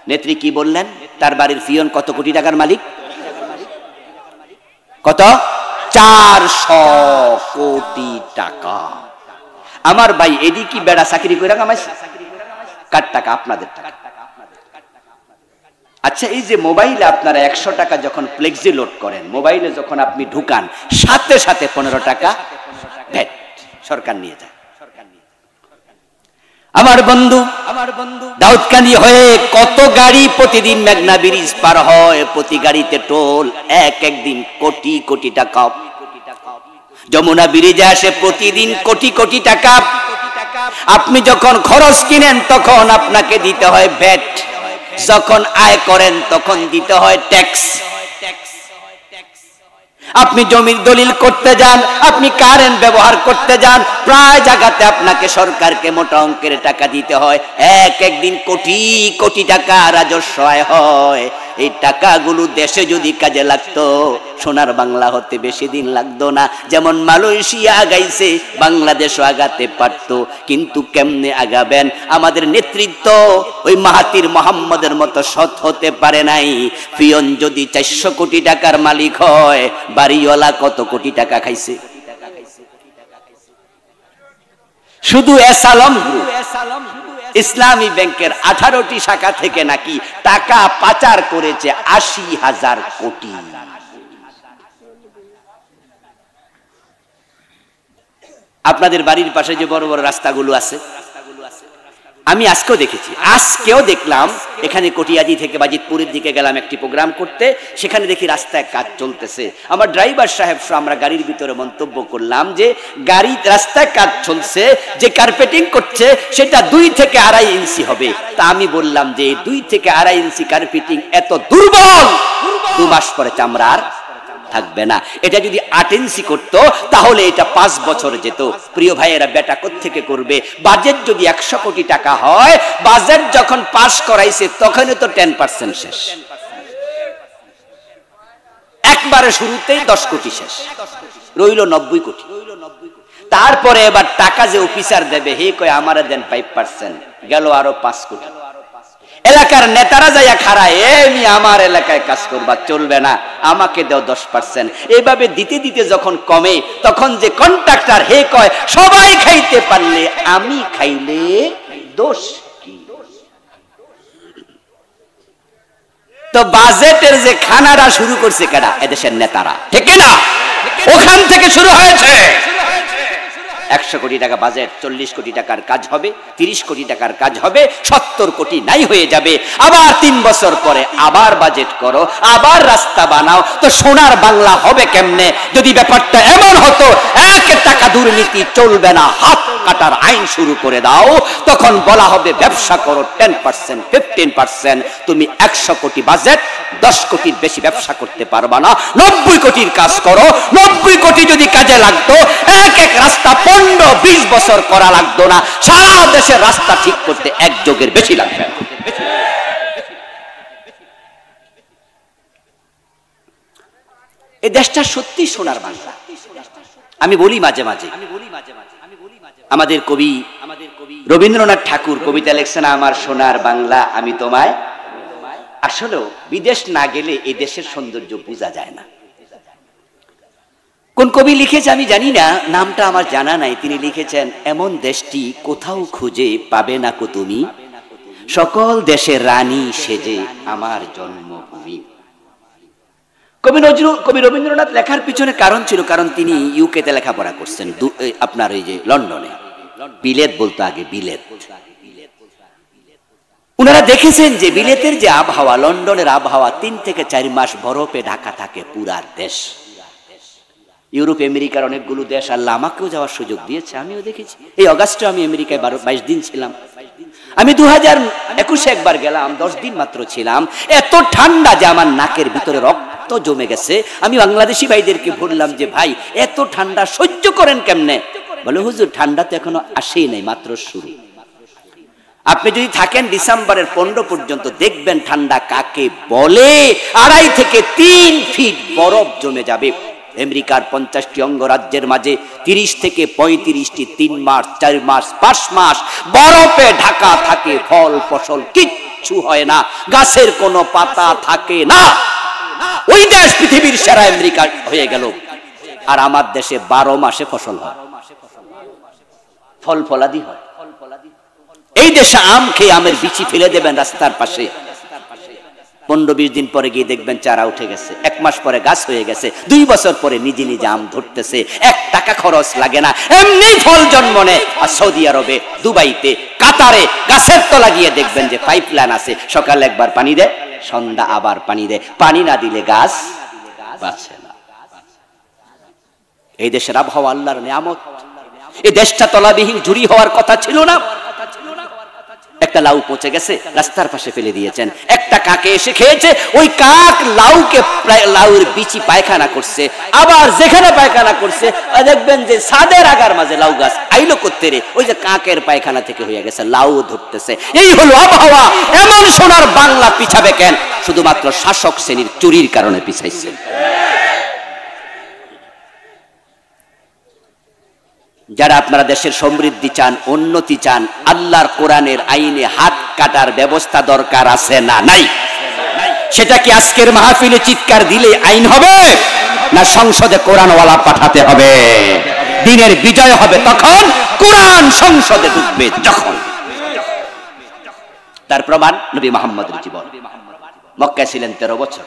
নেত্রী কি বললেন? তার বাড়ির পিয়ন কত কোটি টাকার মালিক? কত? 400 কোটি টাকা। আমার ভাই এদি কি বেড়া চাকরি করে কামাইছে? কার টাকা? আপনাদের টাকা। আচ্ছা, এই যে মোবাইলে আপনারা 100 টাকা যখন ফ্লেক্সি লোড করেন, মোবাইলে যখন আপনি ঢুকান, সাথে সাথে 15 টাকা ভ্যাট সরকার নিয়ে যায়। আমার বন্ধু দাউদকান্দি হয়ে কত গাড়ি প্রতিদিন মেঘনা ব্রিজ পার হয়, প্রতি গাড়িতে টোল, একদিন কোটি কোটি টাকা। যমুনা ব্রিজে আসে প্রতিদিন কোটি কোটি টাকা। আপনি যখন খরচ কিনেন তখন আপনাকে দিতে হয় ভ্যাট, যখন আয় করেন তখন দিতে হয় ট্যাক্স। আপনি জমির দলিল করতে যান, আপনি কারেন্ট ব্যবহার করতে যান, প্রায় জায়গাতে আপনাকে সরকারকে মোটা অঙ্কের টাকা দিতে হয়। একদিন কোটি কোটি টাকা রাজস্ব আয় হয়। এই টাকাগুলো দেশে যদি কাজে লাগতো, সোনার বাংলা হতে বেশি দিন লাগতো না। যেমন মালয়েশিয়া আগাইছে, বাংলাদেশও আগাতে পারতো। কিন্তু কেমনে আগাবেন? আমাদের নেতৃত্ব ওই মাহাতির মোহাম্মদের মতো সৎ হতে পারে নাই। পিয়ন যদি 400 কোটি টাকার মালিক হয়, বাড়িওয়ালা কত কোটি টাকা খাইছে? শুধু এসালম গ্রুপ ইসলামী ব্যাংকের 18টি শাখা থেকে নাকি টাকা পাচার করেছে 80,000 কোটি। আপনাদের বাড়ির পাশে যে বড় বড় রাস্তাগুলো আছে, আমি আজকেও দেখলাম এখানে কটিয়াদি থেকে বাজিতপুরের দিকে গেলাম একটি প্রোগ্রাম করতে, সেখানে দেখি রাস্তায় কাজ চলতেছে। আমার ড্রাইভার সাহেব আমরা গাড়ির ভিতরে মন্তব্য করলাম যে রাস্তায় কাজ চলছে, যে কার্পেটিং করছে সেটা 2 থেকে 2.5 ইঞ্চি হবে। তা আমি বললাম যে 2 থেকে 2.5 ইঞ্চি কার্পেটিং এত দুর্বল, 2 মাস পরে চামড়া আর থাকবে না। এটা যদি 8 ইঞ্চি করতো তাহলে এটা 5 বছর যেত। প্রিয় ভাইয়েরা, বেটা কোত্থেকে করবে? বাজেট যদি 100 কোটি টাকা হয়, বাজেট যখন পাস করাইছে তখনই তো 10% শেষ, একবারে শুরুতেই 10 কোটি শেষ, রইল 90 কোটি। তারপরে এবার টাকা যে অফিসার দেবে, হে কয় আমারে দেন 5%, গেল আরো 5 কোটি। এলাকার নেতারা যাইয়া খাড়ায়, এমনি আমার এলাকায় কাজ করবা চলবে না, আমাকে দাও 10%। এইভাবে দিতে দিতে যখন কমে, তখন যে কন্ট্রাক্টর হে কয় সবাই খাইতে পারলে আমি খাইলে দোষ কি? তো বাজেটের যে খানাটা শুরু করছে কারা? এদেশের নেতারা, ঠিক না? ওখান থেকে শুরু হয়েছে। 100 কোটি টাকা বাজেট, 40 কোটি টাকার কাজ হবে, 30 কোটি টাকার কাজ হবে, 70 কোটি নাই হয়ে যাবে। আবার 3 বছর পরে আবার বাজেট করো, আবার রাস্তা বানাও। তো সোনার বাংলা হবে কেমনে? যদি ব্যাপারটা এমন হতো 1 টাকা দুর্নীতি চলবে না, হাত কাটার আইন শুরু করে দাও, তখন বলা হবে ব্যবসা করো 10%, 15%। তুমি 100 কোটি বাজেট, 10 কোটির বেশি ব্যবসা করতে পারবা না। 90 কোটির কাজ করো, 90 কোটি যদি কাজে লাগতো, এক রাস্তা 15-20 বছর করা লাগতো না, সারা দেশের রাস্তা ঠিক করতে 1 যুগের বেশি লাগবে। এই দেশটা সত্যি সোনার বাংলা। আমি বলি মাঝে মাঝে, আমাদের কবি রবীন্দ্রনাথ ঠাকুর কবিতা লিখছেন, আমার সোনার বাংলা আমি তোমায়। আসলেও বিদেশ না গেলে এই দেশের সৌন্দর্য বোঝা যায় না। কোন কবি লিখেছে আমি জানি না, নামটা আমার জানা নাই। তিনি লিখেছেন, এমন দেশটি কোথাও খুঁজে পাবে না কো তুমি, সকল দেশের রানী সেজে আমার জন্মভূমি। কবি রবীন্দ্রনাথ লেখার পিছনে কারণ ছিল, কারণ তিনি ইউকেতে লেখাপড়া করছেন, আপনার এই যে লন্ডনে, বিলেত বলতো আগে, বিলেত। উনারা দেখেছেন যে বিলেতের যে আবহাওয়া, লন্ডনের আবহাওয়া 3 থেকে 4 মাস বরফে ঢাকা থাকে পুরা দেশ। ইউরোপ আমেরিকার অনেকগুলো দেশ আল্লাহ আমাকেও যাওয়ার সুযোগ দিয়েছে, আমিও দেখেছি। এই অগাস্টে আমি আমেরিকায় 22 দিন ছিলাম। আমি 2021 একবার গেলাম, 10 দিন মাত্র ছিলাম। এত ঠান্ডা যে আমার নাকের ভিতরে রক্ত জমে গেছে। আমি বাংলাদেশি ভাইদেরকে বললাম যে ভাই এত ঠান্ডা সহ্য করেন কেমনে? বলে হুজুর ঠান্ডা তো এখনো আসেই নাই, মাত্র শুরু। আপনি যদি থাকেন ডিসেম্বরের 15 পর্যন্ত দেখবেন ঠান্ডা কাকে বলে। 2.5 থেকে 3 ফিট বরফ জমে যাবে। আমেরিকার 50টি অঙ্গরাজ্যের মাঝে 30 থেকে 35টি 3 মাস 4 মাস 5 মাস বরফে ঢাকা থাকে। ফল ফসল কিচ্ছু হয় না, গাছের কোনো পাতা থাকে না। ওই দেশ পৃথিবীর সেরা আমেরিকা হয়ে গেল। আর আমার দেশে 12 মাসে ফসল হয়, ফল ফলাদি হয়। এই দেশে আম খেয়ে আমের বিচি ফেলে দেবেন রাস্তার পাশে, 15-20 দিন পরে গিয়ে দেখবেন চারা উঠে গেছে, 1 মাস পরে গাছ হয়ে গেছে, 2 বছর পরে নিজে নিজে আম ধরতেছে, 1 টাকা খরচ লাগে না, এমনি ফল জন্ম নেয়। আর সৌদি আরবে, দুবাইতে, কাতারে গাছের তলা গিয়ে দেখবেন যে পাইপলাইন আছে, সকালে একবার পানি দেয়, সন্ধ্যা আবার পানি দেয়। পানি না দিলে গাছ বাঁচে না। এই দেশের আবহাওয়া আল্লাহর নিয়ামত। এই দেশটা তলাবিহীন ঝুরি হওয়ার কথা ছিল না। একটা লাউ পচে গেছে, রাস্তার পাশে ফেলে দিয়েছেন, একটা কাকে এসে খেয়েছে, ওই কাক লাউর বিচি পায়খানা করছে, আবার যেখানে পায়খানা করছে দেখবেন যে ছাদের আগার মাঝে লাউ গাছ আইলো করতে রে, ওই যে কাকের পায়খানা থেকে হয়ে গেছে, লাউ ধরতেছে। এই হলো আবহাওয়া। এমন সোনার বাংলা পিছাবে কেন? শুধুমাত্র শাসক শ্রেণীর চুরির কারণে পিছাইছে। যারা আপনারা দেশের সমৃদ্ধি চান, উন্নতি চান, আল্লাহর কোরআনের আইনে হাত কাটার ব্যবস্থা দরকার আছে না নাই? সেটা কি আজকের মাহফিলে চিৎকার দিলে আইন হবে, না সংসদে কোরআনওয়ালা পাঠাতে হবে? দিনের বিজয় হবে তখন, কোরআন সংসদে ঢুকবে যখন। তার প্রমাণ নবী মুহাম্মদের জীবন। মক্কায় ছিলেন 13 বছর।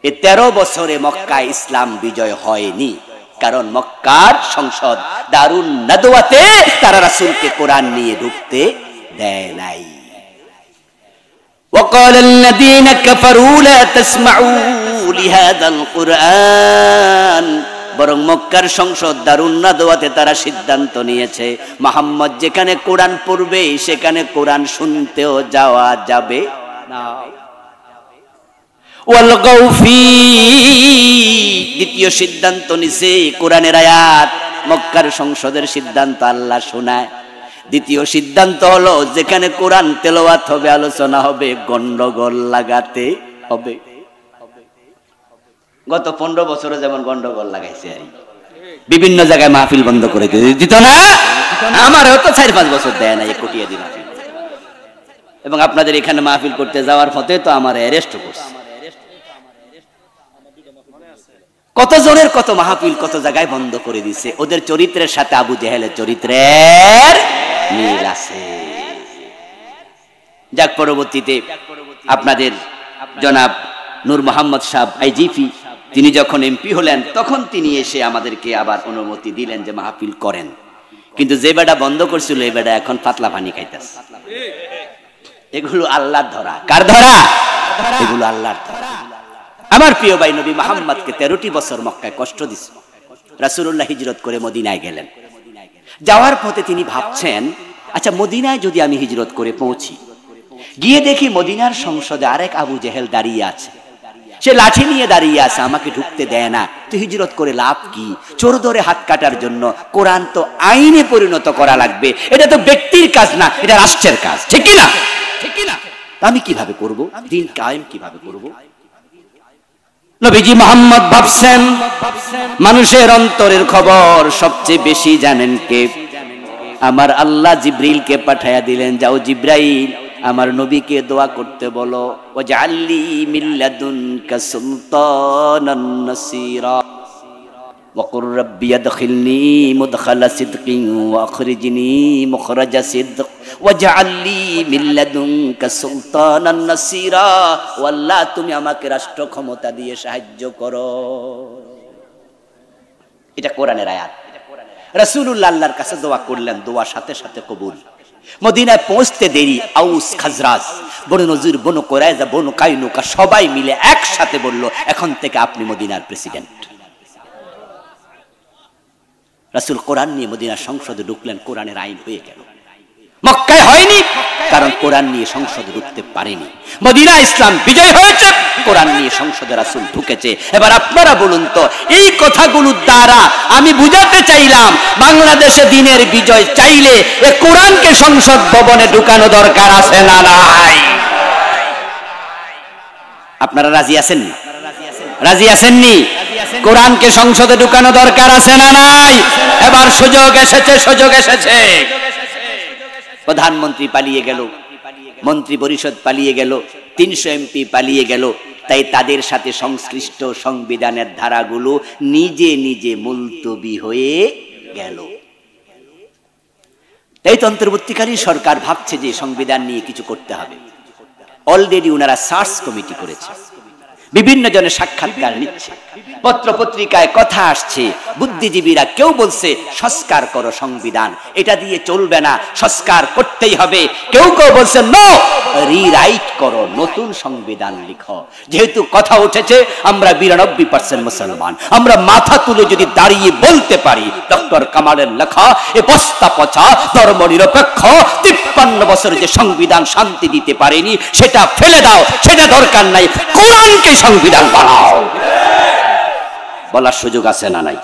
এই 13 বছরে মক্কায় ইসলাম বিজয় হয়নি, কারণ মক্কার সংসদ দারুন নাদওয়াতে তারা রাসূলকে কোরআন নিয়ে ঢুকতে দেয় নাই। وقال الذين كفروا لا تسمعوا لهذا القرآن, বরং মক্কার সংসদ দারুন নাদওয়াতে তারা সিদ্ধান্ত নিয়েছে মুহাম্মদ যেখানে কোরআন পড়বে সেখানে কোরআন শুনতেও যাওয়া যাবে না। দ্বিতীয় সিদ্ধান্ত নিছে কোরআনের আয়াত, মক্কার সংসদের সিদ্ধান্ত আল্লাহ শোনায়। দ্বিতীয় সিদ্ধান্ত হলো যেখানে কোরআন তেলাওয়াত হবে, আলোচনা হবে, গন্ডগোল লাগাতে হবে। গত 15 বছরে যেমন গন্ডগোল লাগাইছে, আর বিভিন্ন জায়গায় মাহফিল বন্ধ করে দিত না। আমারও তো 4-5 বছর দেয় না, 1 কোটি দিন। এবং আপনাদের এখানে মাহফিল করতে যাওয়ার পথে তো আমার অ্যারেস্ট করছে। কত জনের কত মাহফিল কত জায়গায় বন্ধ করে দিছে। ওদের চরিত্রের সাথে আবু জেহেলের চরিত্রের মিল আছে। যাক, পরবর্তীতে আপনাদের জনাব নূর মোহাম্মদ সাহেব আইজিপি, তিনি যখন এমপি হলেন তখন তিনি এসে আমাদেরকে আবার অনুমতি দিলেন যে মাহফিল করেন। কিন্তু যে বেটা বন্ধ করছিল এই বেটা এখন পাতলা পানি খাইতেছে। এগুলো আল্লাহর ধরা। কার ধরা? এগুলো আল্লাহর ধরা। আমার প্রিয় ভাই, নবী মুহাম্মদকে 13টি বছর মক্কায় কষ্ট দিছে। রাসূলুল্লাহ হিজরত করে মদিনায় গেলেন। যাওয়ার পথে তিনি ভাবছেন, আচ্ছা মদিনায় যদি আমি হিজরত করে পৌঁছি, গিয়ে দেখি মদিনার সংসদে আরেক আবু জেহেল দাঁড়িয়ে আছে, সে লাঠি নিয়ে দাঁড়িয়ে আছে, আমাকে ঢুকতে দেয় না, তো হিজরত করে লাভ কি? চোর ধরে হাত কাটার জন্য কোরআন তো আইনে পরিণত করা লাগবে। এটা তো ব্যক্তির কাজ না, এটা রাষ্ট্রের কাজ, ঠিক কি না? আমি কিভাবে করব? দিন কায়েম কিভাবে করব? নবীজি মুহাম্মদ ভাবছেন, মানুষের অন্তরের খবর সবচেয়ে বেশি জানেন কে? আমার আল্লাহ জিবরিলকে পাঠায়া দিলেন, যাও জিবরাইল আমার নবীকে দোয়া করতে বলো, ওয়াজআললি মিন লাদুনকা সুলতানান নাসীরা ওয়াকুর রাব্বি আদখিলনি মুদখালা সিদকিন ওয়া আখরিজনি মুখরাজা সিদক ওয়াজআললি মিন লাদুনকা সুলতানান নাসীরা। ও আল্লাহ, তুমি আমাকে রাষ্ট্র ক্ষমতা দিয়ে সাহায্য করো। এটা কোরআনের আয়াত। রাসূলুল্লাহ আল্লাহর কাছে দোয়া করলেন, দোয়া সাথে সাথে কবুল। মদিনায় পৌঁছতে দেরি, আউস খাজরাজ, বনু নজির, বনু কুরাইজা, বনু কাইনুকা সবাই মিলে একসাথে বলল, এখন থেকে আপনি মদিনার প্রেসিডেন্ট। রাসূল কোরআন নিয়ে মদিনার সংসদে ঢুকলেন, কোরআনের আইন হয়ে গেল। মক্কায় হয়নি, কারণ কোরআন নিয়ে সংসদে ঢুকতে পারেনি। মদিনা ইসলাম বিজয় হয়েছে, কোরআন নিয়ে সংসদে রাসূল ঢুকেছে। এবার আপনারা বলুন তো, এই কথাগুলোর দ্বারা আমি বুঝাতে চাইলাম, বাংলাদেশে দিনের বিজয় চাইলে এ কোরআনকে সংসদ ভবনে ঢুকানো দরকার আছে না নাই? আপনারা রাজি আছেন? রাজি আছেননি? কোরআনকে সংসদে ঢুকানো দরকার আছে না নাই? এবার সুযোগ এসেছে, সুযোগ এসেছে। প্রধানমন্ত্রী পালিয়ে গেল, মন্ত্রী পরিষদ পালিয়ে গেল, 300 এমপি পালিয়ে গেল, তাই তাদের সাথে সংশ্লিষ্ট সংবিধানের ধারাগুলো নিজে নিজে মুলতবি হয়ে গেল। তাই তো অন্তর্বর্তীকালীন সরকার ভাবছে যে সংবিধান নিয়ে কিছু করতে হবে। অলরেডি ওনারা সার্চ কমিটি করেছে, বিভিন্ন জনের সাক্ষাৎকার নিচ্ছে, পত্র পত্রিকায় কথা আসছে, বুদ্ধিজীবীরা কেউ বলছে সংস্কার করো সংবিধান, এটা দিয়ে চলবে না, সংস্কার করতেই হবে। কেউ কেউ বলছে নো, রিরাইট করো, নতুন সংবিধান লিখো। যেহেতু কথা উঠেছে, আমরা 92% মুসলমান, আমরা মাথা তুলে যদি দাঁড়িয়ে বলতে পারি ডক্টর কামালের লেখা এ বস্তা পচা ধর্ম নিরপেক্ষ 53 বছর যে সংবিধান শান্তি দিতে পারেনি, সেটা ফেলে দাও, সেটা দরকার নাই, কোরআনকে সংবিধান বানাও, বলার সুযোগ আছে না নাই?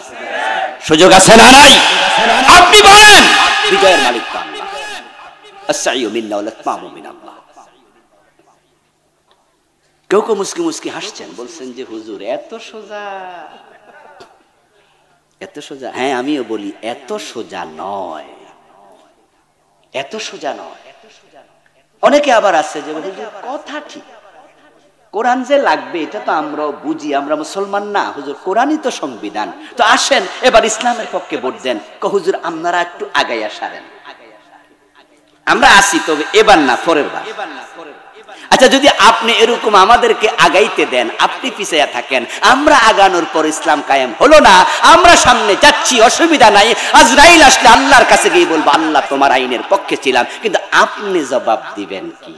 সুযোগ আছে না নাই? আপনি বলেন, বিজয়ের মালিক তো আল্লাহ। আস-সাইয়্যু মিন্না ওয়াল ইতমামু মিনাল্লাহ। কেউ কেউ মুস্কি মুস্কি হাসছেন, বলছেন যে হুজুর এত সোজা, এত সোজা। হ্যাঁ, আমিও বলি এত সোজা নয়, এত সোজা নয়। অনেকে আবার আছে যে হুজুর কথা ঠিক, কোরআন যে লাগবে এটা তো আমরাও বুঝি, আমরা মুসলমান না হুজুর, কোরআনই তো সংবিধান। তো আসেন এবার ইসলামের পক্ষে ভোট দেন। হুজুর আপনারা একটু আগাইয়া সারেন, আমরা আসি, তবে এবার না, পরের বার। আচ্ছা, যদি আপনি এরকম আমাদেরকে আগাইতে দেন, আপনি পিছিয়ে থাকেন, আমরা আগানোর পর ইসলাম কায়েম হলো না, আমরা সামনে যাচ্ছি, অসুবিধা নাই। আজরাইল আসলে আল্লাহর কাছে গিয়ে বলবো আল্লাহ তোমার আইনের পক্ষে ছিলাম, কিন্তু আপনি জবাব দিবেন কি?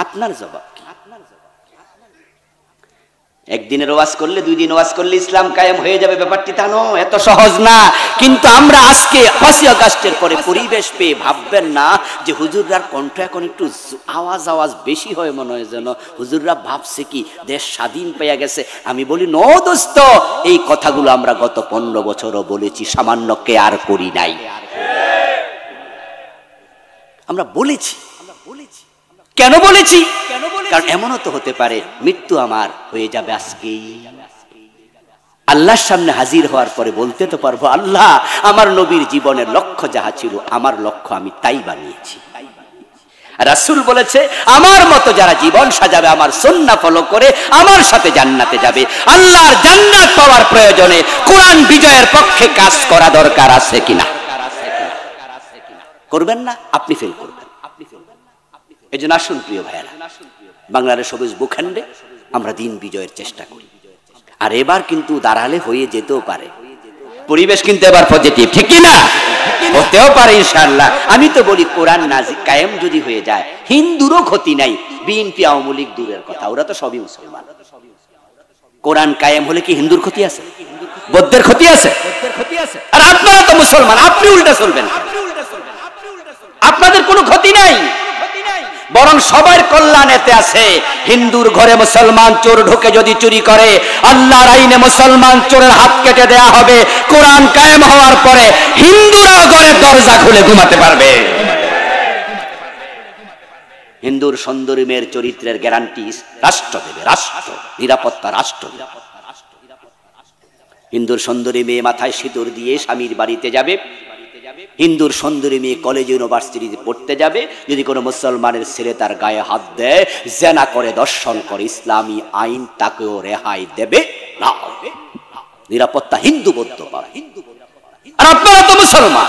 আপনার জবাব কি? একদিনের ওয়াজ করলে, 2 দিন ওয়াজ করলে ইসলাম কায়েম হয়ে যাবে, ব্যাপারটি তা নয়, এত সহজ না। কিন্তু আমরা আজকে 5ই আগস্টের পরে পরিবেশ পেয়ে ভাববেন না যে হুজুররার কণ্ঠ এখন একটু আওয়াজ বেশি হয়, মনে হয় যেন হুজুররা ভাবছে কি দেশ স্বাধীন পেয়ে গেছে। আমি বলি নো দোস্ত, এই কথাগুলো আমরা গত 15 বছরও বলেছি, সামান্য কেয়ার করি নাই। আমরা বলেছি, কেন বলেছি? কারণ এমনও তো হতে পারে মৃত্যু আমার হয়ে যাবে আজকেই, আল্লাহর সামনে হাজির হওয়ার পরে বলতে তো পারবো আল্লাহ আমার নবীর জীবনের লক্ষ্য যাহা ছিল, আমার লক্ষ্য আমি তাই বানিয়েছি। রাসূল বলেছে আমার মতো যারা জীবন সাজাবে, আমার সুন্নাহ ফলো করে, আমার সাথে জান্নাতে যাবে। আল্লাহর জান্নাত পাওয়ার প্রয়োজনে কোরআন বিজয়ের পক্ষে কাজ করা দরকার আছে কিনা? করবেন না, আপনি ফেল করবেন। এই জন্য আসুন প্রিয় ভাইয়েরা, বাংলাদেশ সবুজ ভূখণ্ডে আমরা দিন বিজয়ের চেষ্টা করি। আর এবার কিন্তু দাঁড়ালে হয়ে যেতেও পারে, পরিবেশ কিন্তু এবার পজিটিভ, ঠিক কি না? হতেও পারে ইনশাআল্লাহ। আমি তো বলি কোরআন নাজিল কায়েম যদি হয়ে যায়, হিন্দুরও ক্ষতি নাই, বিএনপি আওয়ামী লীগ দূরের কথা, ওরা তো সবই মুসলমান। কোরআন কায়েম হলে কি হিন্দুর ক্ষতি আছে? বৌদ্ধের ক্ষতি আছে? আর আপনারা তো মুসলমান, আপনি উল্টা চলবেন, আপনাদের কোনো ক্ষতি নাই, বরং সবার কল্যাণ এতে আছে। হিন্দুর ঘরে মুসলমান চোর ঢুকে যদি চুরি করে, আল্লাহর আইনে মুসলমান চোরের হাত কেটে দেয়া হবে। কোরআন কায়েম হওয়ার পরে হিন্দুরাও ঘরের দরজা খুলে ঘুমাতে পারবে। হিন্দুর সুন্দরী মেয়ের চরিত্রের গ্যারান্টি রাষ্ট্র দেবে, রাষ্ট্র নিরাপত্তা, রাষ্ট্র। হিন্দুর সুন্দরী মেয়ে মাথায় সিঁদুর দিয়ে স্বামীর বাড়িতে যাবে, হিন্দুর সুন্দরী মেয়ে কলেজ ইউনিভার্সিটিতে পড়তে যাবে। যদি কোনো মুসলমানের ছেলে তার গায়ে হাত দেয়, জেনা করে, দর্শন করে, ইসলামী আইন তাকেও রেহাই দেবে না। নিরাপত্তা হিন্দু বৌদ্ধ পাবে। আর আপনারা তো মুসলমান,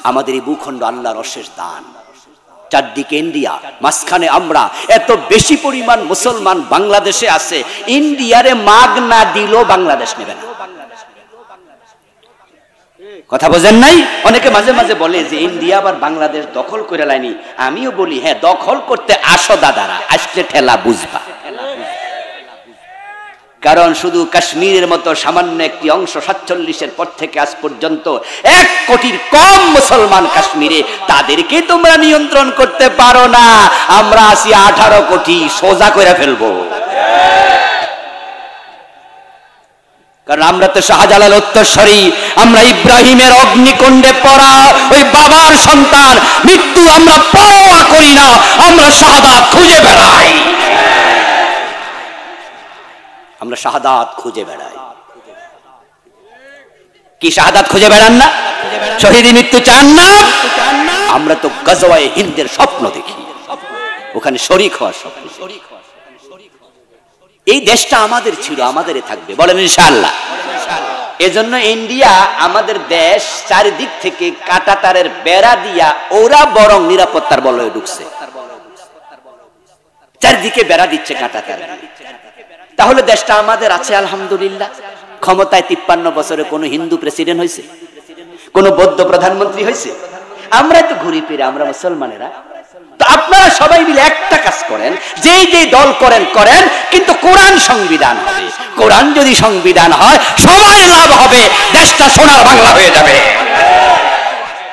আমাদের এই ভূখণ্ড আল্লাহর অশেষ দান, চারদিকে ইন্ডিয়া, মাঝখানে আমরা, এত বেশি পরিমাণ মুসলমান বাংলাদেশে আছে। ইন্ডিয়ারে মাগ না দিলেও বাংলাদেশ নেবে না। কথা বোঝেন নাই? অনেকে মাঝে মাঝে বলে যে ইন্ডিয়া আবার বাংলাদেশ দখল করে লাইনি। আমিও বলি হ্যাঁ, দখল করতে আসো দাদারা, আসলে ঠেলা বুঝবা। কারণ শুধু কাশ্মীরের মতো সামান্য একটি অংশ 47-এর পর থেকে আজ পর্যন্ত 1 কোটির কম মুসলমান কাশ্মীরে, তাদেরকে তোমরা নিয়ন্ত্রণ করতে পারো না। আমরা আছি 18 কোটি, সোজা করে ফেলবো। কারণ আমরা তো শাহজালাল উত্তরসূরি, আমরা ইব্রাহিমের অগ্নিকুণ্ডে পড়া ওই বাবার সন্তান। মৃত্যু আমরা পরোয়া করি না, আমরা শাহাদাত খুঁজে বেড়াই। আমরা শাহাদাত খুঁজে বেড়াই। কি শাহাদাত খুঁজে বেড়ান না? শহীদি মৃত্যু চান না? আমরা তো গজওয়ায়ে হিন্দের স্বপ্ন দেখি, ওখানে শরীক হওয়ার স্বপ্ন। এই দেশটা আমাদের ছিল, আমাদেরই থাকবে, বলেন ইনশাআল্লাহ। এজন্য ইন্ডিয়া আমাদের দেশ চারিদিক থেকে কাঁটাতারের বেড়া দিয়া ওরা বরং নিরাপত্তার বলয়ে ঢুকছে, চারিদিকে বেড়া দিচ্ছে কাঁটাতার। তাহলে দেশটা আমাদের আছে আলহামদুলিল্লাহ। ক্ষমতায় 53 বছরে কোন হিন্দু প্রেসিডেন্ট হয়েছে? কোন বৌদ্ধ প্রধানমন্ত্রী হয়েছে? আমরা তো ঘুরি ফিরে, আমরা মুসলমানেরা। তো আপনারা সবাই মিলে একটা কাজ করেন, যেই যেই দল করেন করেন, কিন্তু কোরআন সংবিধান হবে। কোরআন যদি সংবিধান হয় সবাই লাভ হবে, দেশটা সোনার বাংলা হয়ে যাবে।